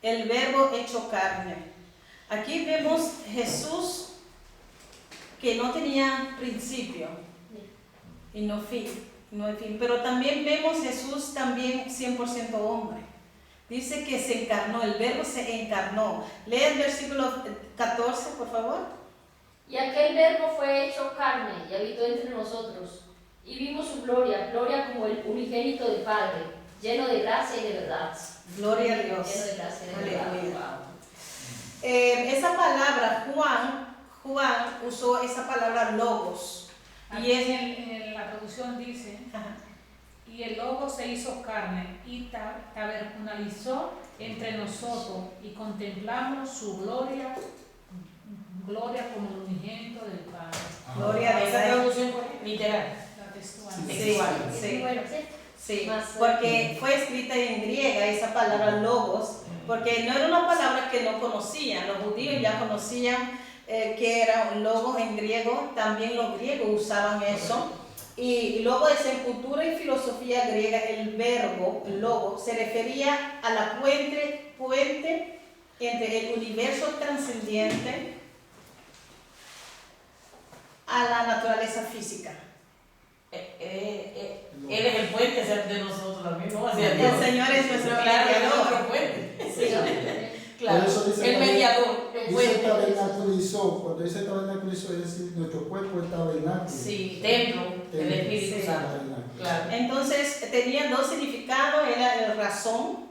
El verbo hecho carne. Aquí vemos Jesús que no tenía principio y no fin. Pero también vemos Jesús también 100% hombre. Dice que se encarnó, el verbo se encarnó. Lea el versículo 14, por favor. Y aquel verbo fue hecho carne y habitó entre nosotros, y vimos su gloria, gloria como el unigénito del Padre, lleno de gracia y de verdad. Gloria a Dios. Lleno de gracia y de verdad. Aleluya. Esa palabra, Juan usó esa palabra logos. Y es en la traducción dice, Ajá. y el Logo se hizo carne y tabernalizó entre nosotros y contemplamos su gloria como el unigénito del Padre. Gloria a Dios. Esa traducción literal. La textual. Sí, Sí, sí. bueno, sí. Sí, Más porque fue escrita en griega esa palabra logos, porque no era una palabra que no conocían, los judíos ya conocían que era un logos en griego, también los griegos usaban eso, y luego en cultura y filosofía griega el verbo, el logo, se refería a la puente entre el universo trascendiente a la naturaleza física. Él es el puente de nosotros también, ¿no? Hacia El Dios. Señor es nuestro Claro, es mediador. nuestro puente. Sí, claro. Por eso dice El mediador, el Dice puente. tabernaculizó. Cuando dice tabernaculizó, es decir, nuestro cuerpo es tabernáculo. Sí, templo del Espíritu Sí. Santo. Tabernáculo. Claro. Entonces tenía dos significados, era el razón,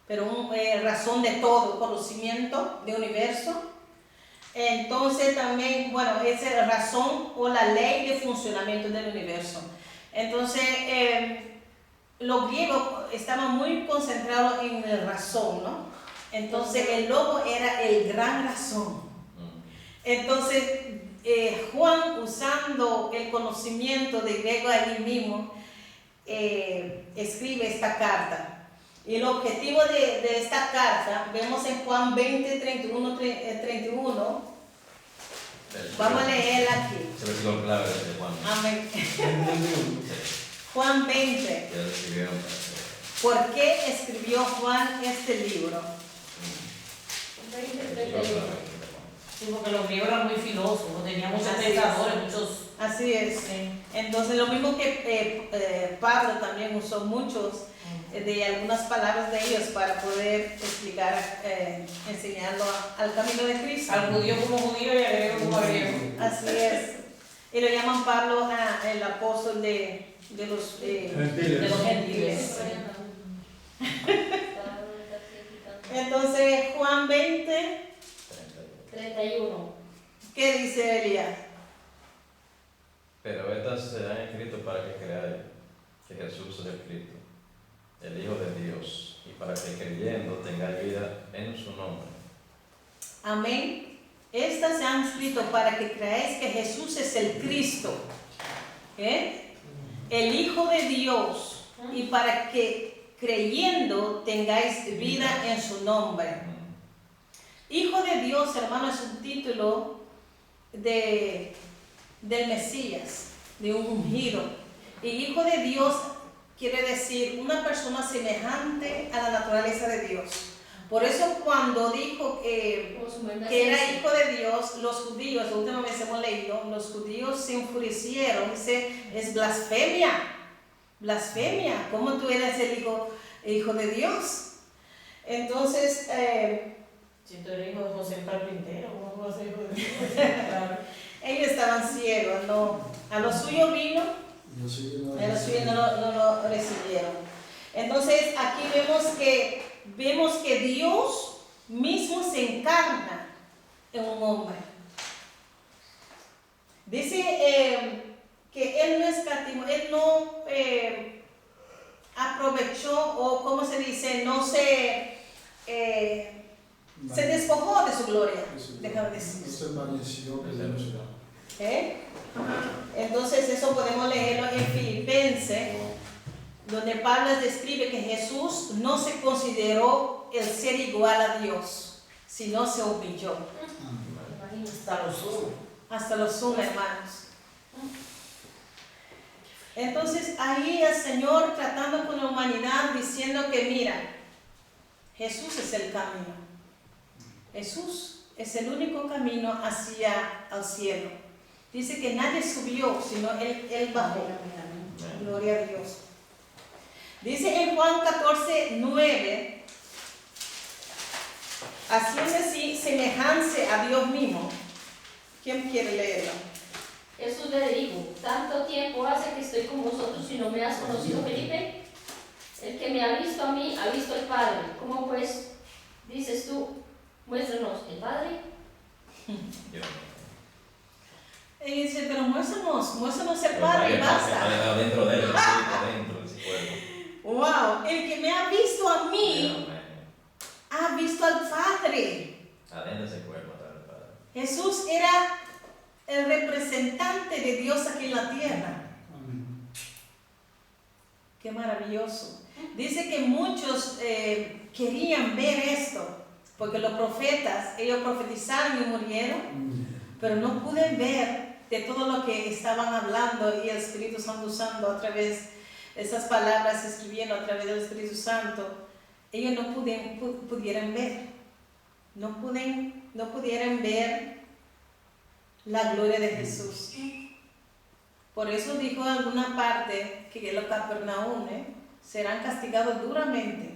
pero razón de todo, conocimiento de universo. Entonces también, bueno, es la razón o la ley de funcionamiento del universo. Entonces, los griegos estaban muy concentrados en la razón, ¿no? Entonces el lobo era el gran razón. Entonces Juan, usando el conocimiento de griego allí mismo, escribe esta carta. Y el objetivo de esta carta, vemos en Juan 20, 31. Vamos a leerla aquí. Ese versículo clave de Juan. Amén. Sí, Juan 20. ya lo escribieron. ¿Por qué escribió Juan este libro? 20:31. Sí, porque los griegos eran muy filósofos, tenían muchos Así es. pensadores, muchos... Así es. Entonces, lo mismo que Pablo también usó muchos de algunas palabras de ellos para poder explicar, enseñarlo al camino de Cristo. Al judío como judío y al griego como griego. Así es. Y lo llaman Pablo el apóstol de los gentiles. Entonces, Juan 20, 31. ¿qué dice Elías? Pero estas serán escritas para que creáis que Jesús es el Cristo, el Hijo de Dios, y para que creyendo tengáis vida en su nombre. Amén. Estas se han escrito para que creáis que Jesús es el Cristo, el Hijo de Dios, y para que creyendo tengáis vida en su nombre. Hijo de Dios, hermano, es un título del Mesías, de un ungido. Y Hijo de Dios quiere decir una persona semejante a la naturaleza de Dios. Por eso cuando dijo que era hijo de Dios, los judíos, la última vez hemos leído, los judíos se enfurecieron, dice, es blasfemia, blasfemia, ¿cómo tú eres el hijo de Dios? Entonces, Si tú eres hijo de José el carpintero, ¿cómo vas a ser hijo de Dios? Claro. ellos estaban ciegos, no, a lo suyo vino, a lo suyo no lo recibieron. Entonces aquí vemos que Dios mismo se encarna en un hombre. Dice que Él no escatimó, Él no aprovechó, o como se dice, no se despojó de su gloria. Déjame decir. No se envaneció que Dios era. Entonces eso podemos leerlo en Filipenses, donde Pablo describe que Jesús no se consideró el ser igual a Dios, sino se humilló Hasta los sumo. hasta lo sumo, hermanos. Entonces ahí el Señor tratando con la humanidad, diciendo que mira, Jesús es el camino. Jesús es el único camino hacia el cielo. Dice que nadie subió, sino Él bajó. Gloria a Dios. Dice en Juan 14:9, haciendo así semejanza a Dios mismo. ¿Quién quiere leerlo? Jesús le dijo, ¿tanto tiempo hace que estoy con vosotros y no me has conocido, Felipe? El que me ha visto a mí, ha visto al Padre. ¿Cómo pues dices tú, muéstranos el Padre? Él dice, pero muéstranos el Padre y basta. Dentro de él, el espíritu dentro de su cuerpo. Wow, el que me ha visto a mí, ha visto al Padre. Adentro de ese cuerpo está el Padre. Jesús era el representante de Dios aquí en la tierra. Amén. Qué maravilloso. Dice que muchos querían ver esto, porque los profetas, ellos profetizaron y murieron, pero no pude ver de todo lo que estaban hablando y el Espíritu Santo usando a través de esas palabras, escribiendo a través del Espíritu Santo. Ellos no pudieran ver, no pudieran ver la gloria de Jesús. Por eso dijo en alguna parte que los Capernaum serán castigados duramente,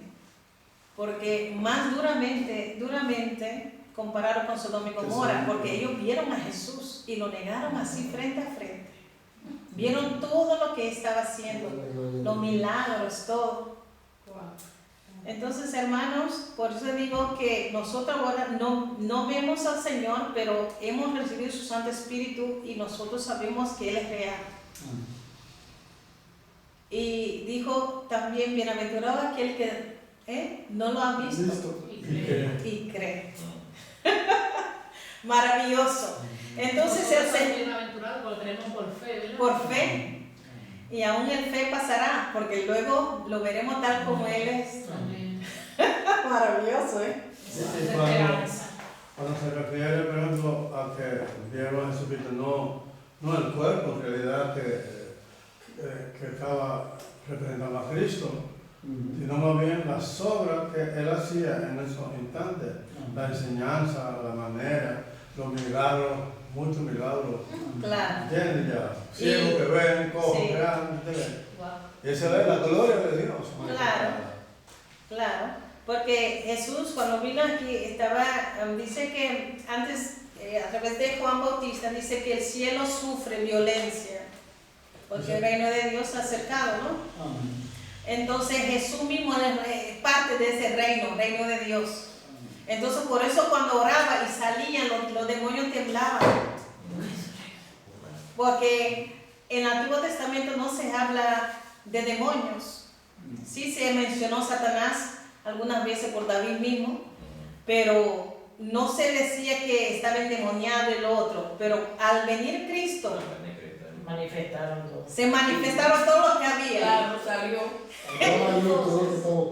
porque más duramente compararon con Sodoma y Gomorra, porque ellos vieron a Jesús y lo negaron así frente a frente. Vieron todo lo que estaba haciendo, los milagros, todo. Entonces, hermanos, por eso digo que nosotros ahora no vemos al Señor, pero hemos recibido su Santo Espíritu y nosotros sabemos que Él es real. Y dijo también, bienaventurado aquel que no lo ha visto y cree. Maravilloso. Entonces el Señor, bienaventurado porque creemos por fe, ¿verdad? por fe, y aún el fe pasará, porque luego lo veremos tal como Él es. Amén. Maravilloso, Sí, La cuando, esperanza. cuando se refiere, por ejemplo, a que vieron a Jesucristo, no el cuerpo, en realidad, que estaba representando a Cristo, sino más bien las obras que Él hacía en esos instantes, la enseñanza, la manera, los milagros, muchos milagros. Claro. ¿Entiendes ya? Ciegos que ven, cojos Sí. que andan, ¿entiendes? Wow. Esa es la gloria de Dios. Claro, porque Jesús cuando vino aquí dice que antes, a través de Juan Bautista, dice que el cielo sufre violencia, porque el reino de Dios se ha acercado, ¿no? Entonces Jesús mismo es parte de ese reino de Dios. Entonces por eso cuando oraba y salían, los demonios temblaban. Porque en el Antiguo Testamento no se habla de demonios. Sí se mencionó Satanás algunas veces por David mismo, pero no se decía que estaba endemoniado el otro. Pero al venir Cristo, Manifestaron todo. se manifestaron todo lo que había. Claro, salió.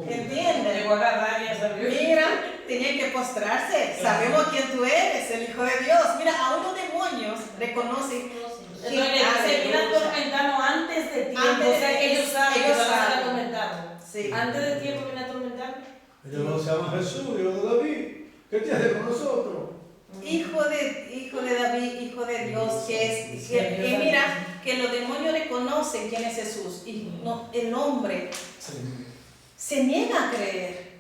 ¿Entiendes? Llegó a agarrar y ya salió. Mira, tenía que postrarse. Sabemos quién tú eres, el Hijo de Dios. Mira, aún los demonios reconocen. Entonces se viene atormentando antes de tiempo. Antes O sea, de- ellos saben que ellos van a ser saben. atormentados. Sí. Antes de tiempo viene atormentando. Ellos no se llaman Jesús, hijo de David. ¿Qué tiene con nosotros? Hijo de David, Hijo de Dios, que es. Y mira, que los demonios reconocen quién es Jesús. Y no, el hombre se niega a creer.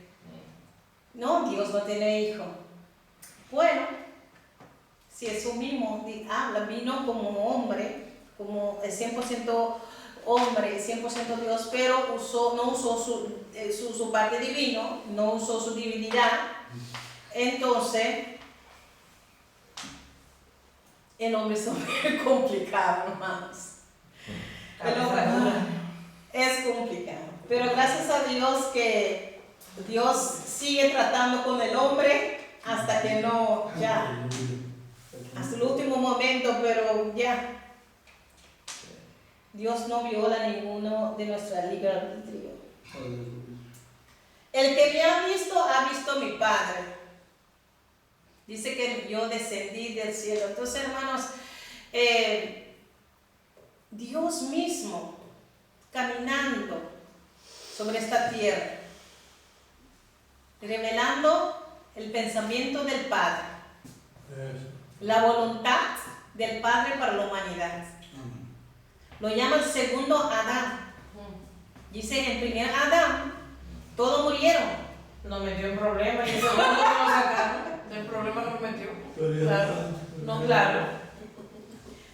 No, Dios no tiene hijo. Bueno, si Jesús mismo habla, vino como hombre, como el 100% hombre, 100% Dios, pero no usó su parte divino, no usó su divinidad. Entonces, el hombre es muy complicado, hermanos. El hombre es complicado. Pero gracias a Dios que Dios sigue tratando con el hombre hasta que no, ya, hasta el último momento, pero ya. Dios no viola ninguno de nuestra libre albedrío. El que me ha visto a mi Padre. Dice que yo descendí del cielo. Entonces, hermanos, Dios mismo caminando sobre esta tierra, revelando el pensamiento del Padre, la voluntad del Padre para la humanidad. Lo llama el segundo Adán. Dice en primer Adán, todos murieron. Nos metió en problemas y ese mundo que nos sacaron. El problema que nos metió. Claro. No, claro.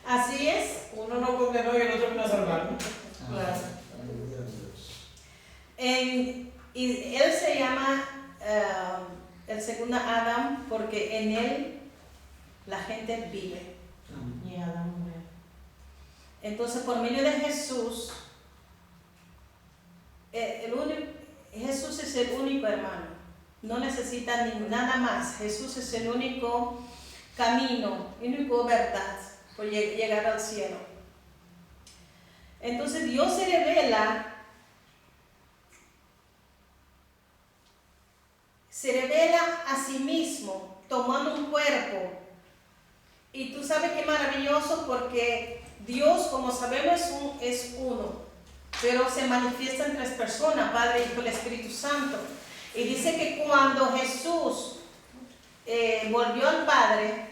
Así es. Uno nos condenó y el otro vino a salvarnos. Claro. Y él se llama el segundo Adán porque en él la gente vive. Y Adán murió. Entonces, por medio de Jesús, Jesús es el único hermano. No necesita nada más. Jesús es el único camino, único verdad por llegar al cielo. Entonces Dios se revela a sí mismo, tomando un cuerpo. Y tú sabes qué maravilloso, porque Dios, como sabemos, es uno, pero se manifiesta en tres personas, Padre, Hijo y el Espíritu Santo. Y dice que cuando Jesús volvió al Padre,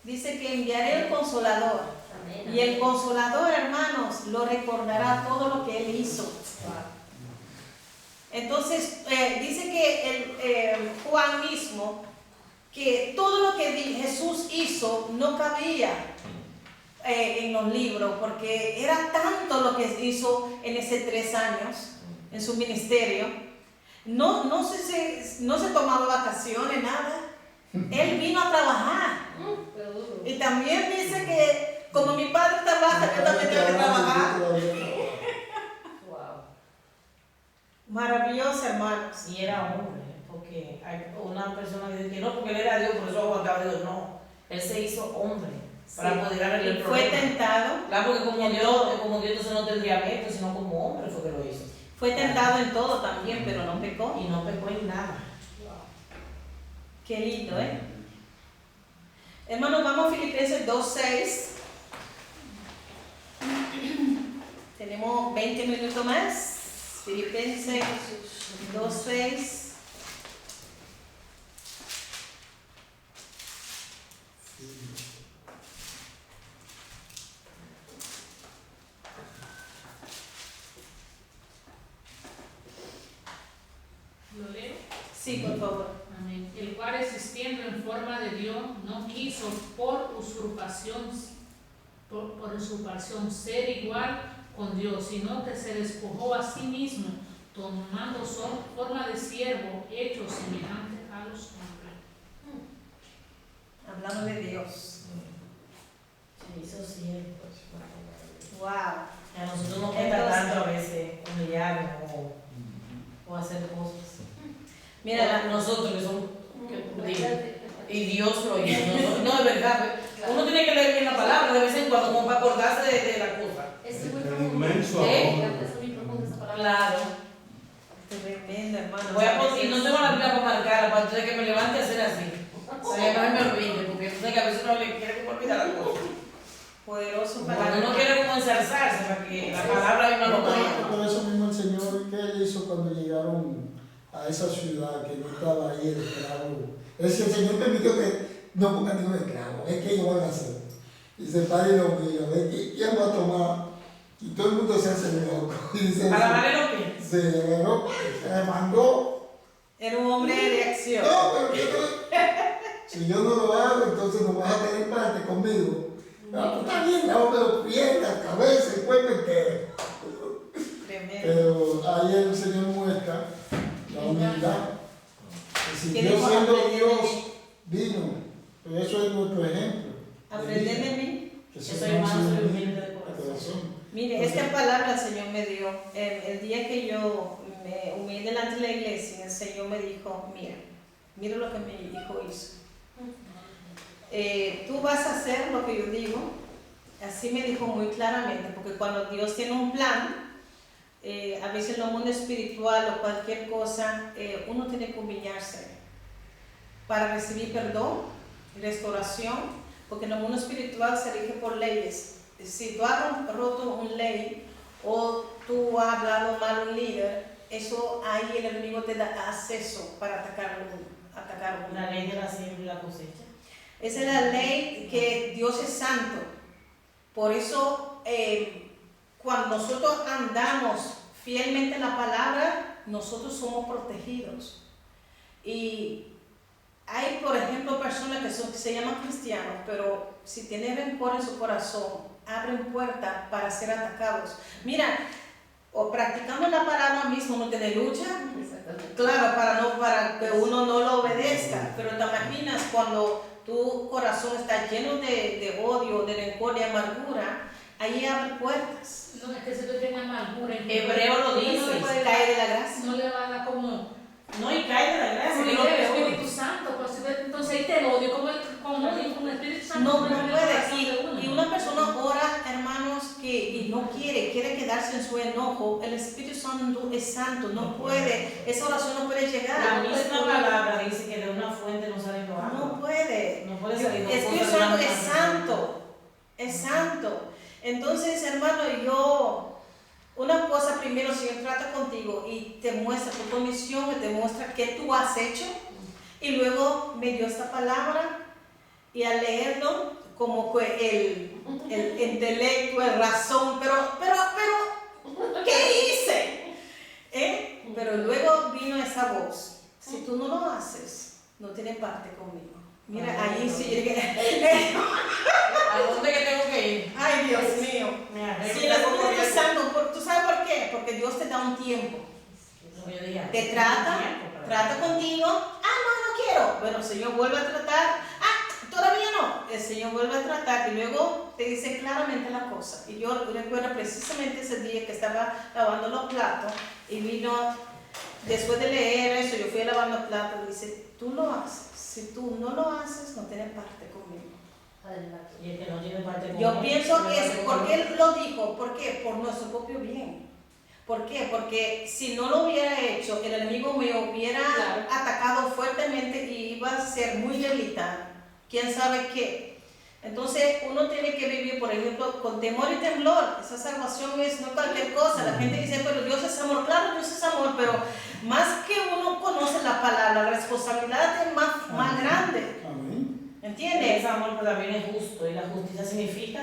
dice que enviaré el Consolador. Amén. Y el Consolador, hermanos, lo recordará todo lo que Él hizo. Entonces, dice que Juan mismo, que todo lo que Jesús hizo no cabía en los libros, porque era tanto lo que hizo en esos 3 años, en su ministerio, no se tomaba vacaciones, nada. Él vino a trabajar. Fue duro. Y también dice que como mi padre trabaja, yo también tengo que trabajar. Wow. Maravilloso, hermanos. Y era hombre, porque hay una persona que dice que no, porque él era Dios, por eso aguantaba a Dios. No, él se hizo hombre para Sí. poder arreglar el Fue problema. tentado. Claro, porque como Dios entonces no tendría mérito, sino como hombre fue que lo hizo. Fue tentado en todo también, pero no pecó. Y no pecó en nada. Qué lindo, ¿eh? Hermanos, vamos a Filipenses 2:6. Tenemos 20 minutos más. Filipenses 2:6. ¿Lo leo? Sí, por favor. Amén. El cual, existiendo en forma de Dios, no quiso por usurpación ser igual con Dios, sino que se despojó a sí mismo, tomando forma de siervo, hecho semejante a los hombres. Hablando de Dios. Se hizo siervo. Wow. A nosotros nos cuesta tanto a veces humillarnos o hacer cosas. Mira, nosotros que somos. Y Dios lo hizo. No, es verdad. Uno tiene que leer bien la palabra de vez en cuando, como para acordarse de la cosa. Es muy El profundo. inmenso ¿Eh? amor. Es muy profundo esa palabra. Claro. tremendo, hermano. Voy a poner, y no tengo la Biblia para marcarla, para entonces que me levante a hacer así. Para que no me olvide, porque tú sabes que a veces uno le quiere como olvidar la cosa. Poderoso para Cuando uno quiere como ensalzarse, para que la palabra misma lo vaya. Por eso mismo el Señor, ¿qué él hizo cuando llegaron a esa ciudad que no estaba ahí el esclavo? Es decir, el Señor permitió que no pongan ningún esclavo, es que ellos van a hacer. Y se para y lo mira, ¿ves? ¿Quién va a tomar? Y todo el mundo se hace loco. Y dice, ¿Para lavarle los pies? se agarró, se mandó. Era un hombre de acción. No, pero yo no, si yo no lo hago, entonces no vas a tener parte conmigo. No, pues está bien, lávame los pies, la cabeza, el cuerpo entero. Tremendo. Pero ahí el Señor muestra la humildad. Que si Dios Queremos siendo aprender Dios de mí. vino, pero eso es nuestro ejemplo. Aprender de mí. Que Yo soy seamos manso y humildes humilde de de corazón. corazón. Mire, esta palabra el Señor me dio. El día que yo me humillé delante de la iglesia, el Señor me dijo, mira lo que mi hijo hizo. Tú vas a hacer lo que yo digo. Así me dijo muy claramente, porque cuando Dios tiene un plan, a veces en el mundo espiritual o cualquier cosa, uno tiene que humillarse para recibir perdón y restauración, porque en el mundo espiritual se rige por leyes. Si tú has roto una ley o tú has hablado mal a un líder, eso ahí el enemigo te da acceso para atacar a uno. La ley de la siembra y la cosecha. Esa es la ley que Dios es santo. Por eso, cuando nosotros andamos fielmente en la palabra, nosotros somos protegidos. Y hay, por ejemplo, personas que se llaman cristianos, pero si tienen rencor en su corazón, abren puertas para ser atacados. Mira, o practicando la palabra mismo no tiene lucha, Exactamente. claro, para que uno no lo obedezca, pero te imaginas cuando tu corazón está lleno de odio, de rencor, de amargura, ahí abre puertas. No, es que si tú tienes amargura en Hebreo lo no dice. le puede Cae de la gracia. no le va a dar como No, y cae de la gracia. el que es lo peor. Espíritu Santo, pues, entonces ahí te odio, como el Espíritu Santo. No en el puede. corazón de uno. Y una persona ora, hermanos, y no quiere quedarse en su enojo. El Espíritu Santo es santo, no puede. Esa oración no puede La llegar. misma palabra dice que de una fuente no sale lo No agua. puede. No puede salir El dos Espíritu cosas Santo de es una misma santo. Es santo. Entonces, hermano, una cosa primero, si Dios trata contigo y te muestra tu condición y te muestra qué tú has hecho, y luego me dio esta palabra, y al leerlo, como que el intelecto, el razón, pero, ¿qué hice? Pero luego vino esa voz, si tú no lo haces, no tienes parte conmigo. Mira, ahí sí llegué. ¿A dónde que tengo que ir? Ay, Dios mío. Me arreglo Si el un poco Espíritu corriendo. Santo, ¿tú sabes por qué? Porque Dios te da un tiempo. Yo dije, te trata, tiempo para- trata contigo, no quiero. Bueno, el Señor vuelve a tratar, todavía no. El Señor vuelve a tratar y luego te dice claramente la cosa. Y yo recuerdo precisamente ese día que estaba lavando los platos y vino, después de leer eso, yo fui lavando platos y dice, tú lo haces. Si tú no lo haces, no tienes parte conmigo. Adelante. Y el que no tiene parte con Yo él, pienso no que parte es, con ¿por él. qué lo dijo? ¿Por qué? Por nuestro propio bien. ¿Por qué? Porque si no lo hubiera hecho, el enemigo me hubiera Claro. atacado fuertemente y iba a ser muy debilitado. ¿Quién sabe qué? Entonces uno tiene que vivir, por ejemplo, con temor y temblor. Esa salvación es no cualquier cosa. La gente dice, pero Dios es amor. Claro, Dios es amor, pero más que uno conoce la palabra, la responsabilidad es más grande. Amén. ¿Entiendes? Ese amor pero también es justo y la justicia significa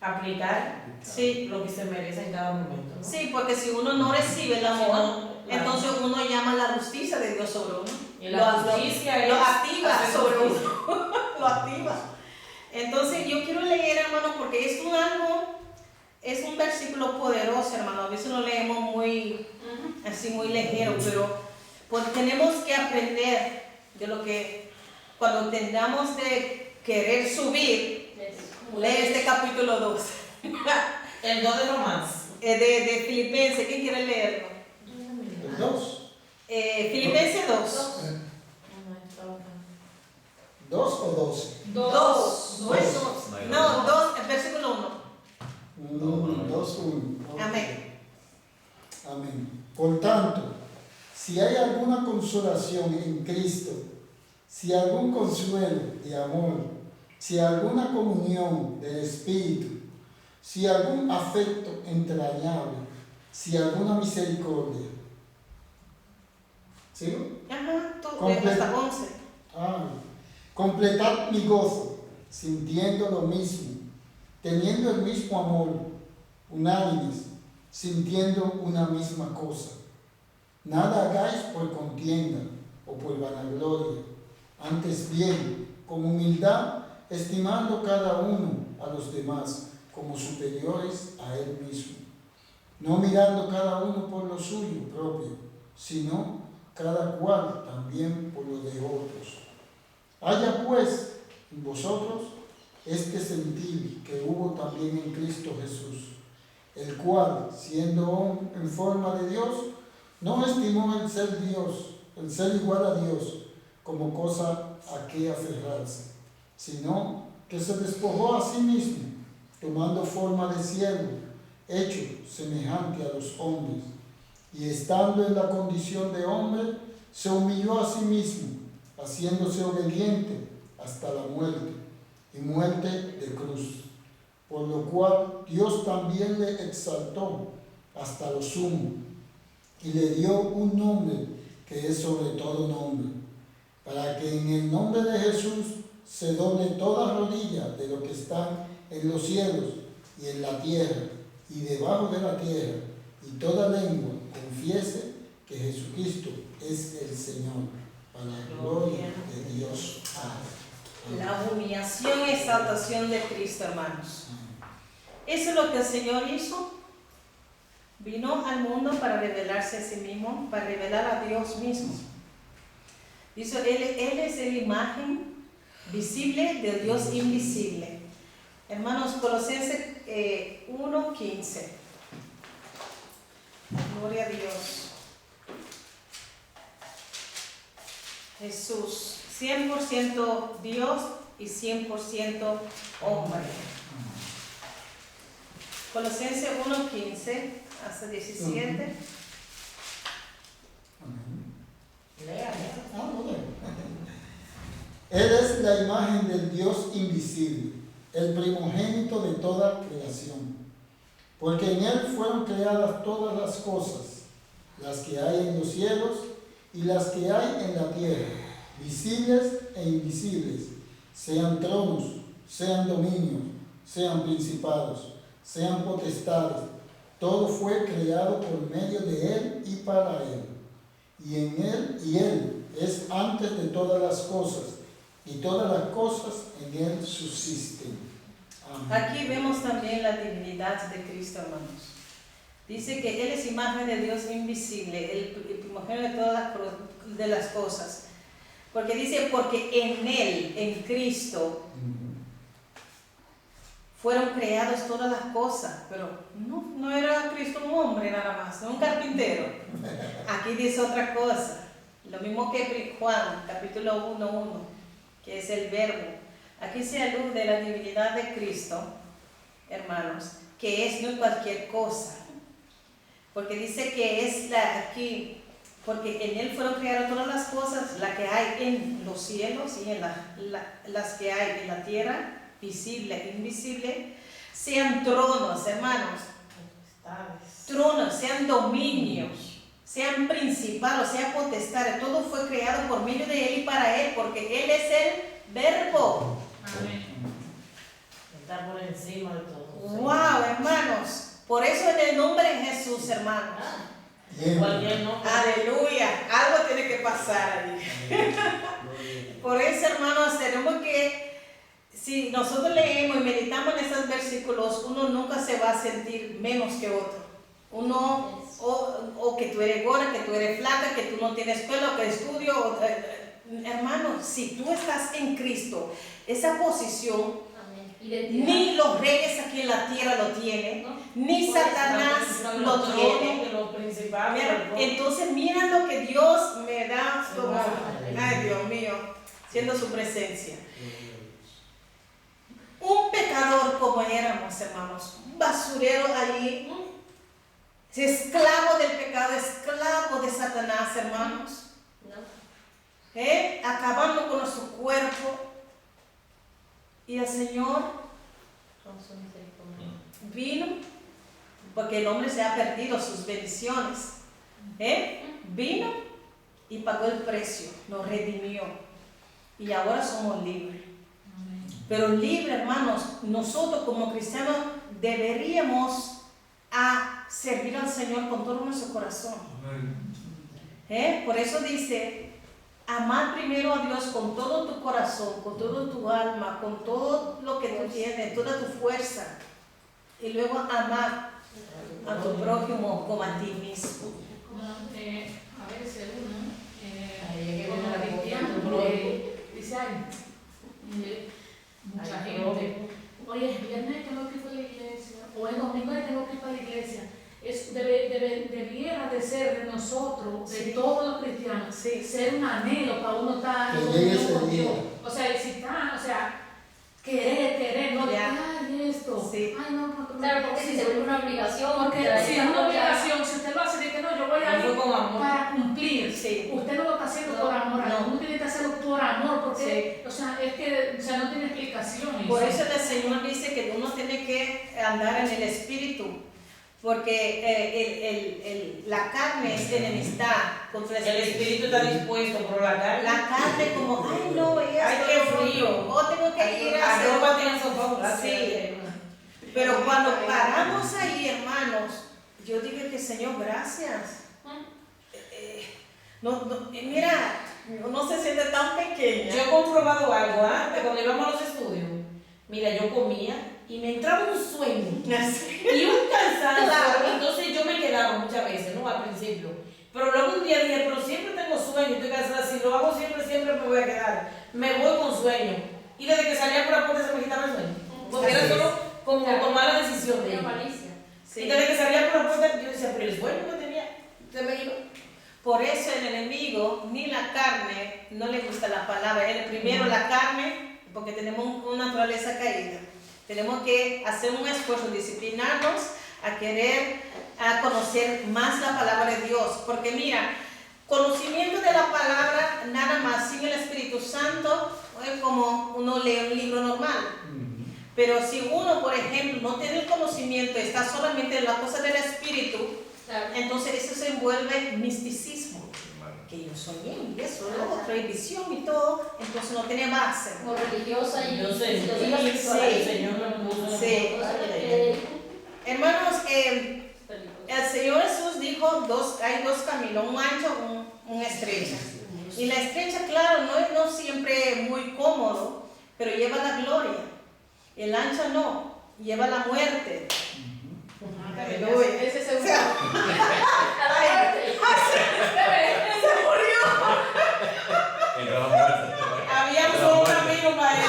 aplicar Sí. lo que se merece en cada momento, ¿no? Sí, porque si uno no recibe el amor, Claro. entonces uno llama la justicia de Dios sobre uno. Y la justicia lo es activa hacer sobre justicia. uno. Lo activa. Entonces yo quiero leer, hermano, porque es un versículo poderoso, hermano. A veces lo leemos muy, así muy ligero, pero pues tenemos que aprender de lo que cuando tengamos de querer subir, lee este capítulo 2 El 2 de romance. de Filipenses. ¿Quién quiere leerlo? El 2. Filipenses 2. 2 o 12. 2. No, 2, el versículo 1. 2, 1. Amén. Amén. Por tanto, si hay alguna consolación en Cristo, si algún consuelo de amor, si alguna comunión del Espíritu, si algún afecto entrañable, si alguna misericordia. ¿Sigo? Ajá, tú, Comple- hasta 11. Completad mi gozo, sintiendo lo mismo, teniendo el mismo amor, unánimes, sintiendo una misma cosa. Nada hagáis por contienda o por vanagloria, antes bien, con humildad, estimando cada uno a los demás como superiores a él mismo, no mirando cada uno por lo suyo propio, sino cada cual también por lo de otros. Haya pues en vosotros este sentir que hubo también en Cristo Jesús, el cual, siendo en forma de Dios, no estimó el ser Dios, el ser igual a Dios, como cosa a que aferrarse, sino que se despojó a sí mismo, tomando forma de siervo, hecho semejante a los hombres, y estando en la condición de hombre, se humilló a sí mismo, haciéndose obediente hasta la muerte, y muerte de cruz, por lo cual Dios también le exaltó hasta lo sumo, y le dio un nombre que es sobre todo nombre, para que en el nombre de Jesús se doble toda rodilla de lo que están en los cielos y en la tierra y debajo de la tierra, y toda lengua confiese que Jesucristo es el Señor, para la gloria de Dios Padre. La humillación y exaltación de Cristo, hermanos. Eso es lo que el Señor hizo. Vino al mundo para revelarse a sí mismo, para revelar a Dios mismo. Dice, Él es la imagen visible del Dios invisible. Hermanos, Colosenses 1:15. Gloria a Dios. Jesús, 100% Dios y 100% hombre. Colosenses 1:15 hasta 17. Lea. Él es la imagen del Dios invisible, el primogénito de toda creación, porque en Él fueron creadas todas las cosas, las que hay en los cielos y las que hay en la tierra, visibles e invisibles, sean tronos, sean dominios, sean principados, sean potestades. Todo fue creado por medio de Él y para Él. Y Él es antes de todas las cosas, y todas las cosas en Él subsisten. Amén. Aquí vemos también la divinidad de Cristo, hermanos. Dice que Él es imagen de Dios invisible, el primogénito de todas las cosas. Porque dice, porque en Él, en Cristo, fueron creadas todas las cosas. Pero no era Cristo un hombre nada más, no un carpintero. Aquí dice otra cosa. Lo mismo que Juan, capítulo 1:1, que es el verbo. Aquí se alude de la divinidad de Cristo, hermanos, que es no cualquier cosa. Porque dice que es aquí, porque en Él fueron creadas todas las cosas, las que hay en los cielos y en las que hay en la tierra, visible e invisible, sean tronos, hermanos, tronos, sean dominios, sean principados, sean potestades, todo fue creado por medio de Él y para Él, porque Él es el Verbo. Amén. Está por encima de todo. Wow, hermanos, por eso en el nombre de Jesús, hermanos. Cualquier nombre. Aleluya, algo tiene que pasar ahí. Por eso, hermanos, tenemos que, si nosotros leemos y meditamos en esos versículos, uno nunca se va a sentir menos que otro. Uno, o que tú eres gorda, que tú eres flaca, que tú no tienes escuela, o que estudio. Hermanos, si tú estás en Cristo, esa posición, ni los reyes aquí en la tierra lo tienen, ni Satanás lo tiene. Entonces mira lo que Dios me da, como, ay Dios mío, siendo su presencia. Un pecador como éramos, hermanos, un basurero allí, esclavo del pecado, esclavo de Satanás, hermanos, acabando con nuestro cuerpo. Y el Señor vino, porque el hombre se ha perdido sus bendiciones. Vino y pagó el precio, nos redimió. Y ahora somos libres. Pero libres, hermanos, nosotros como cristianos deberíamos servir al Señor con todo nuestro corazón. Por eso dice, amar primero a Dios con todo tu corazón, con todo tu alma, con todo lo que tú tienes, toda tu fuerza. Y luego amar a tu prójimo como a ti mismo. A veces uno, como cristiano, dice, ay, mucha gente, oye, el viernes tengo que ir para la iglesia, o el domingo tengo que ir para la iglesia. Debiera de ser de nosotros, de todos los cristianos, ser un anhelo para uno estar que llegue ese día. O sea, excitar, o sea, querer, no de, ay, esto, Sí. ay, no, porque Claro, porque si se vuelve una obligación, porque si es una obligación, si usted lo hace, de que no, yo voy a ir para cumplir. Sí. Usted no lo está haciendo por amor, uno tiene que hacerlo por amor, porque, o sea, es que, o sea, no tiene explicación. Por eso el Señor dice que uno tiene que andar en el Espíritu. Porque la carne es enemistad contra el El espíritu está dispuesto, pero la carne. La carne como, ay no, Ay, qué frío. o tengo que ir a hacer. Arroba tiene sofá. Sí. Pero cuando paramos ahí, hermanos, yo digo que Señor, gracias. Mira, no se siente tan pequeña. Yo he comprobado algo antes, cuando íbamos a los estudios. Mira, yo comía y me entraba un sueño y un cansancio. Claro. Entonces yo me quedaba muchas veces, ¿no? Al principio. Pero luego un día dije, pero siempre tengo sueño, estoy cansada. Si lo hago siempre me voy a quedar. Me voy con sueño. Y desde que salía por la puerta se me quitaba el sueño. Porque era solo como tomar la decisión de ir. Sí. Y desde que salía por la puerta, yo decía, pero el sueño que tenía, se me iba. Por eso el enemigo ni la carne no le gusta la palabra. Él primero la carne, porque tenemos una naturaleza caída. Tenemos que hacer un esfuerzo, disciplinarnos a querer conocer más la palabra de Dios. Porque mira, conocimiento de la palabra nada más sin el Espíritu Santo es como uno lee un libro normal. Pero si uno, por ejemplo, no tiene el conocimiento, está solamente en la cosa del Espíritu, entonces eso se envuelve misticismo. Que yo soñé y eso, lo otro, y visión y todo, entonces no tiene base. Como religiosa y Yo sé, y el Señor me puso. Sí. Hermanos, el Señor Jesús dijo, hay dos caminos, un ancho, un estrecho. Y la estrecha, claro, no siempre es muy cómodo, pero lleva la gloria. El ancho no, lleva la muerte. Aleluya. Ese se Se murió. Entra la muerte. Había solo un camino para él.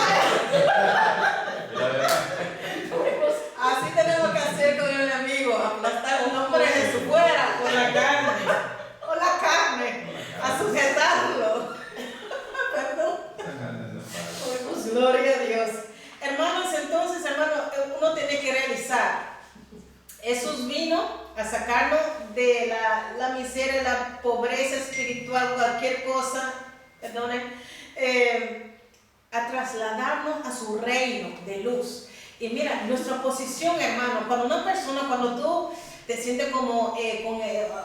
Así tenemos que hacer con el enemigo, aplastar un hombre de su fuera Con la carne. o la carne, a sujetarlo. Perdón. Pues, gloria a Dios. Hermanos, entonces, uno tiene que realizar. Jesús vino a sacarnos de la miseria, la pobreza espiritual, cualquier cosa, perdone, a trasladarnos a su reino de luz. Y mira, nuestra posición, hermano, cuando tú te sientes como con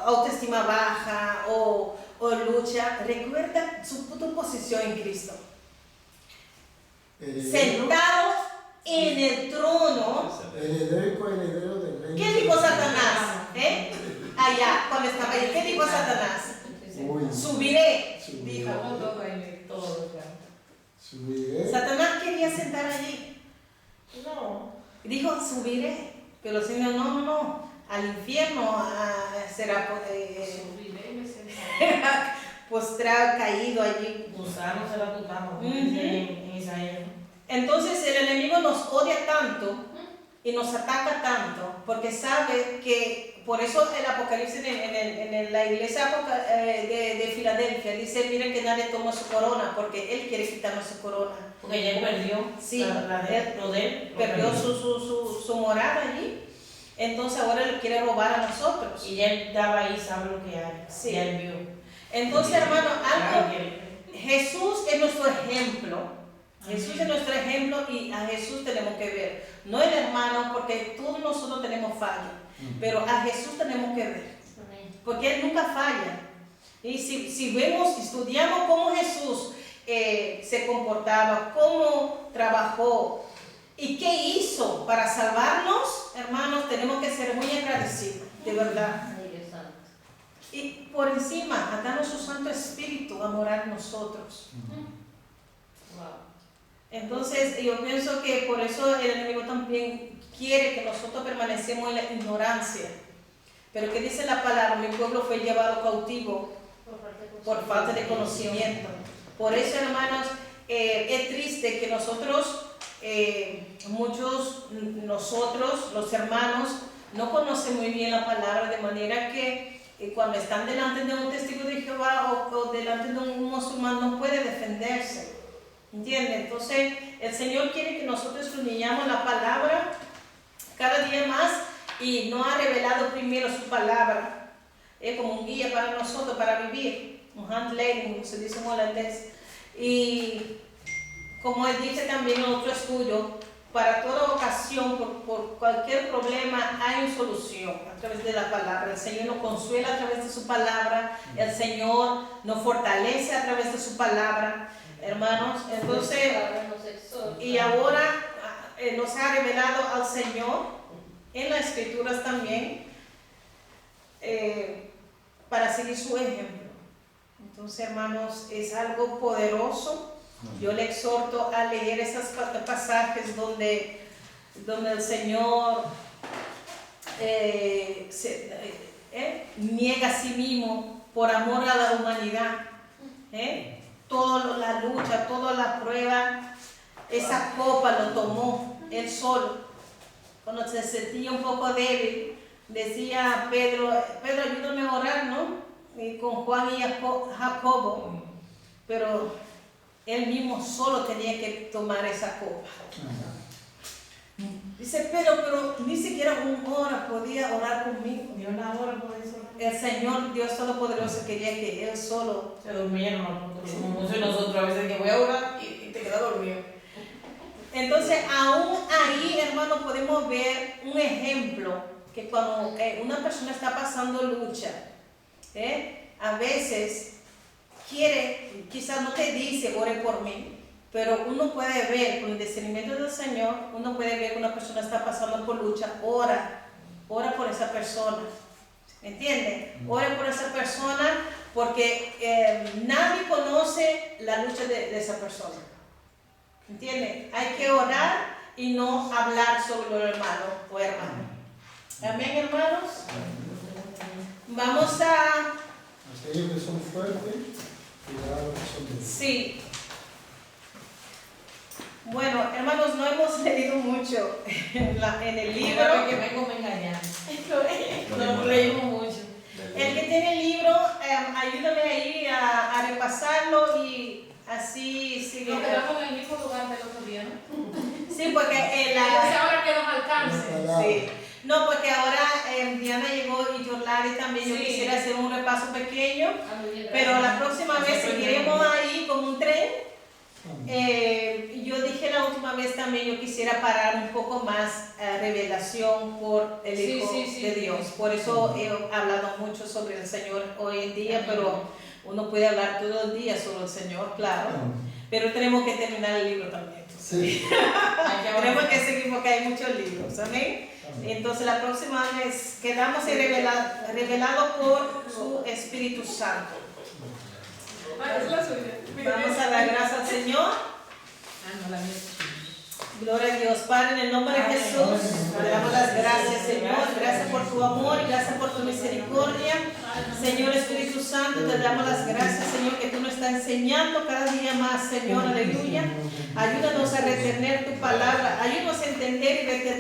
autoestima baja o lucha, recuerda tu posición en Cristo. Sentados en el trono. Heredero y coheredero del reino. ¿Qué dijo Satanás? Allá, cuando estaba ahí, ¿qué dijo Satanás? Uy, Subiré, dijo. subiré. Satanás quería sentar allí. No. Dijo, subiré. Pero el Señor, no, al infierno será postrado, caído allí. Gusano se la ocultamos, Ujú. en Isaías. Entonces el enemigo nos odia tanto y nos ataca tanto porque sabe que, por eso el Apocalipsis en la iglesia de Filadelfia dice, miren que nadie toma su corona porque él quiere quitarnos su corona. Porque ya él perdió. Sí, Lo de él. Perdió su morada allí, entonces ahora le quiere robar a nosotros. Y ya él estaba ahí, sabe lo que hay. Sí. Ya él vio. Entonces, hermano, Claro que- Jesús es nuestro ejemplo. Jesús es nuestro ejemplo y a Jesús tenemos que ver. No el hermano, porque todos nosotros tenemos falla, pero a Jesús tenemos que ver, porque Él nunca falla. Y si vemos, estudiamos cómo Jesús se comportaba, cómo trabajó y qué hizo para salvarnos, hermanos, tenemos que ser muy agradecidos, de verdad. Ay, Dios santo. Y por encima, a darnos su Santo Espíritu a morar en nosotros. Wow. Entonces, yo pienso que por eso el enemigo también quiere que nosotros permanecemos en la ignorancia. Pero que dice la palabra, mi pueblo fue llevado cautivo por falta de conocimiento. Por eso, hermanos, es triste que nosotros, nosotros, los hermanos, no conocen muy bien la palabra, de manera que cuando están delante de un testigo de Jehová o delante de un musulmán no puede defenderse. ¿Entiende? Entonces, el Señor quiere que nosotros escudriñemos la palabra cada día más y nos ha revelado primero su palabra como un guía para nosotros, para vivir, un handleiding, se dice en holandés. Y como él dice también en otro estudio, para toda ocasión, por cualquier problema, hay una solución a través de la palabra. El Señor nos consuela a través de su palabra, el Señor nos fortalece a través de su palabra. Hermanos, entonces, y ahora nos ha revelado al Señor en las Escrituras también para seguir su ejemplo. Entonces, hermanos, es algo poderoso. Yo le exhorto a leer esos pasajes donde el Señor niega a sí mismo por amor a la humanidad. Toda la lucha, toda la prueba, esa copa lo tomó él solo. Cuando se sentía un poco débil, decía Pedro, ayúdame a orar, ¿no? Y con Juan y Jacobo, pero él mismo solo tenía que tomar esa copa. Dice Pedro, pero ni siquiera una hora podía orar conmigo. Ni una hora por eso. El Señor, Dios Todopoderoso, quería que él solo. Se durmieron, como muchos de nosotros a veces que voy a orar y te quedas dormido. Entonces, aún ahí, hermano, podemos ver un ejemplo que cuando una persona está pasando lucha, a veces quiere, quizás no te dice, ore por mí, pero uno puede ver, con el discernimiento del Señor, uno puede ver que una persona está pasando por lucha, ora por esa persona. ¿Entiende? Ore por esa persona porque nadie conoce la lucha de esa persona. ¿Entiende? Hay que orar y no hablar sobre lo hermano o hermana. Amén, hermanos. Vamos a... Aquellos que son fuertes, cuidado que son débiles. Sí. Bueno, hermanos, no hemos leído mucho en el libro. Que vengo me engañan. No leímos mucho. El que tiene el libro, ayúdame ahí a repasarlo y así sigue. Nos quedamos en el mismo lugar del otro día, ¿no? Sí, porque Entonces ahora que nos alcance. sí. No, porque ahora Diana llegó y Yorlari también. Yo Sí. quisiera hacer un repaso pequeño, Ah, muy bien, pero la gracias. próxima vez seguiremos ahí como un tren. Yo dije la última vez también, yo quisiera parar un poco más revelación por el Sí, Hijo sí, sí, de sí. Dios. Por eso he hablado mucho sobre el Señor hoy en día, pero uno puede hablar todo el día sobre el Señor, claro. Pero tenemos que terminar el libro también. Sí. Tenemos que seguir porque hay muchos libros, amén. Entonces la próxima vez quedamos revelado por su Espíritu Santo. Vamos a dar gracias al Señor. Gloria a Dios, Padre, en el nombre de Jesús, te damos las gracias, Señor. Gracias por tu amor y gracias por tu misericordia. Señor Espíritu Santo, te damos las gracias, Señor, que tú nos estás enseñando cada día más, Señor, aleluya. Ayúdanos a retener tu palabra, ayúdanos a entender y retener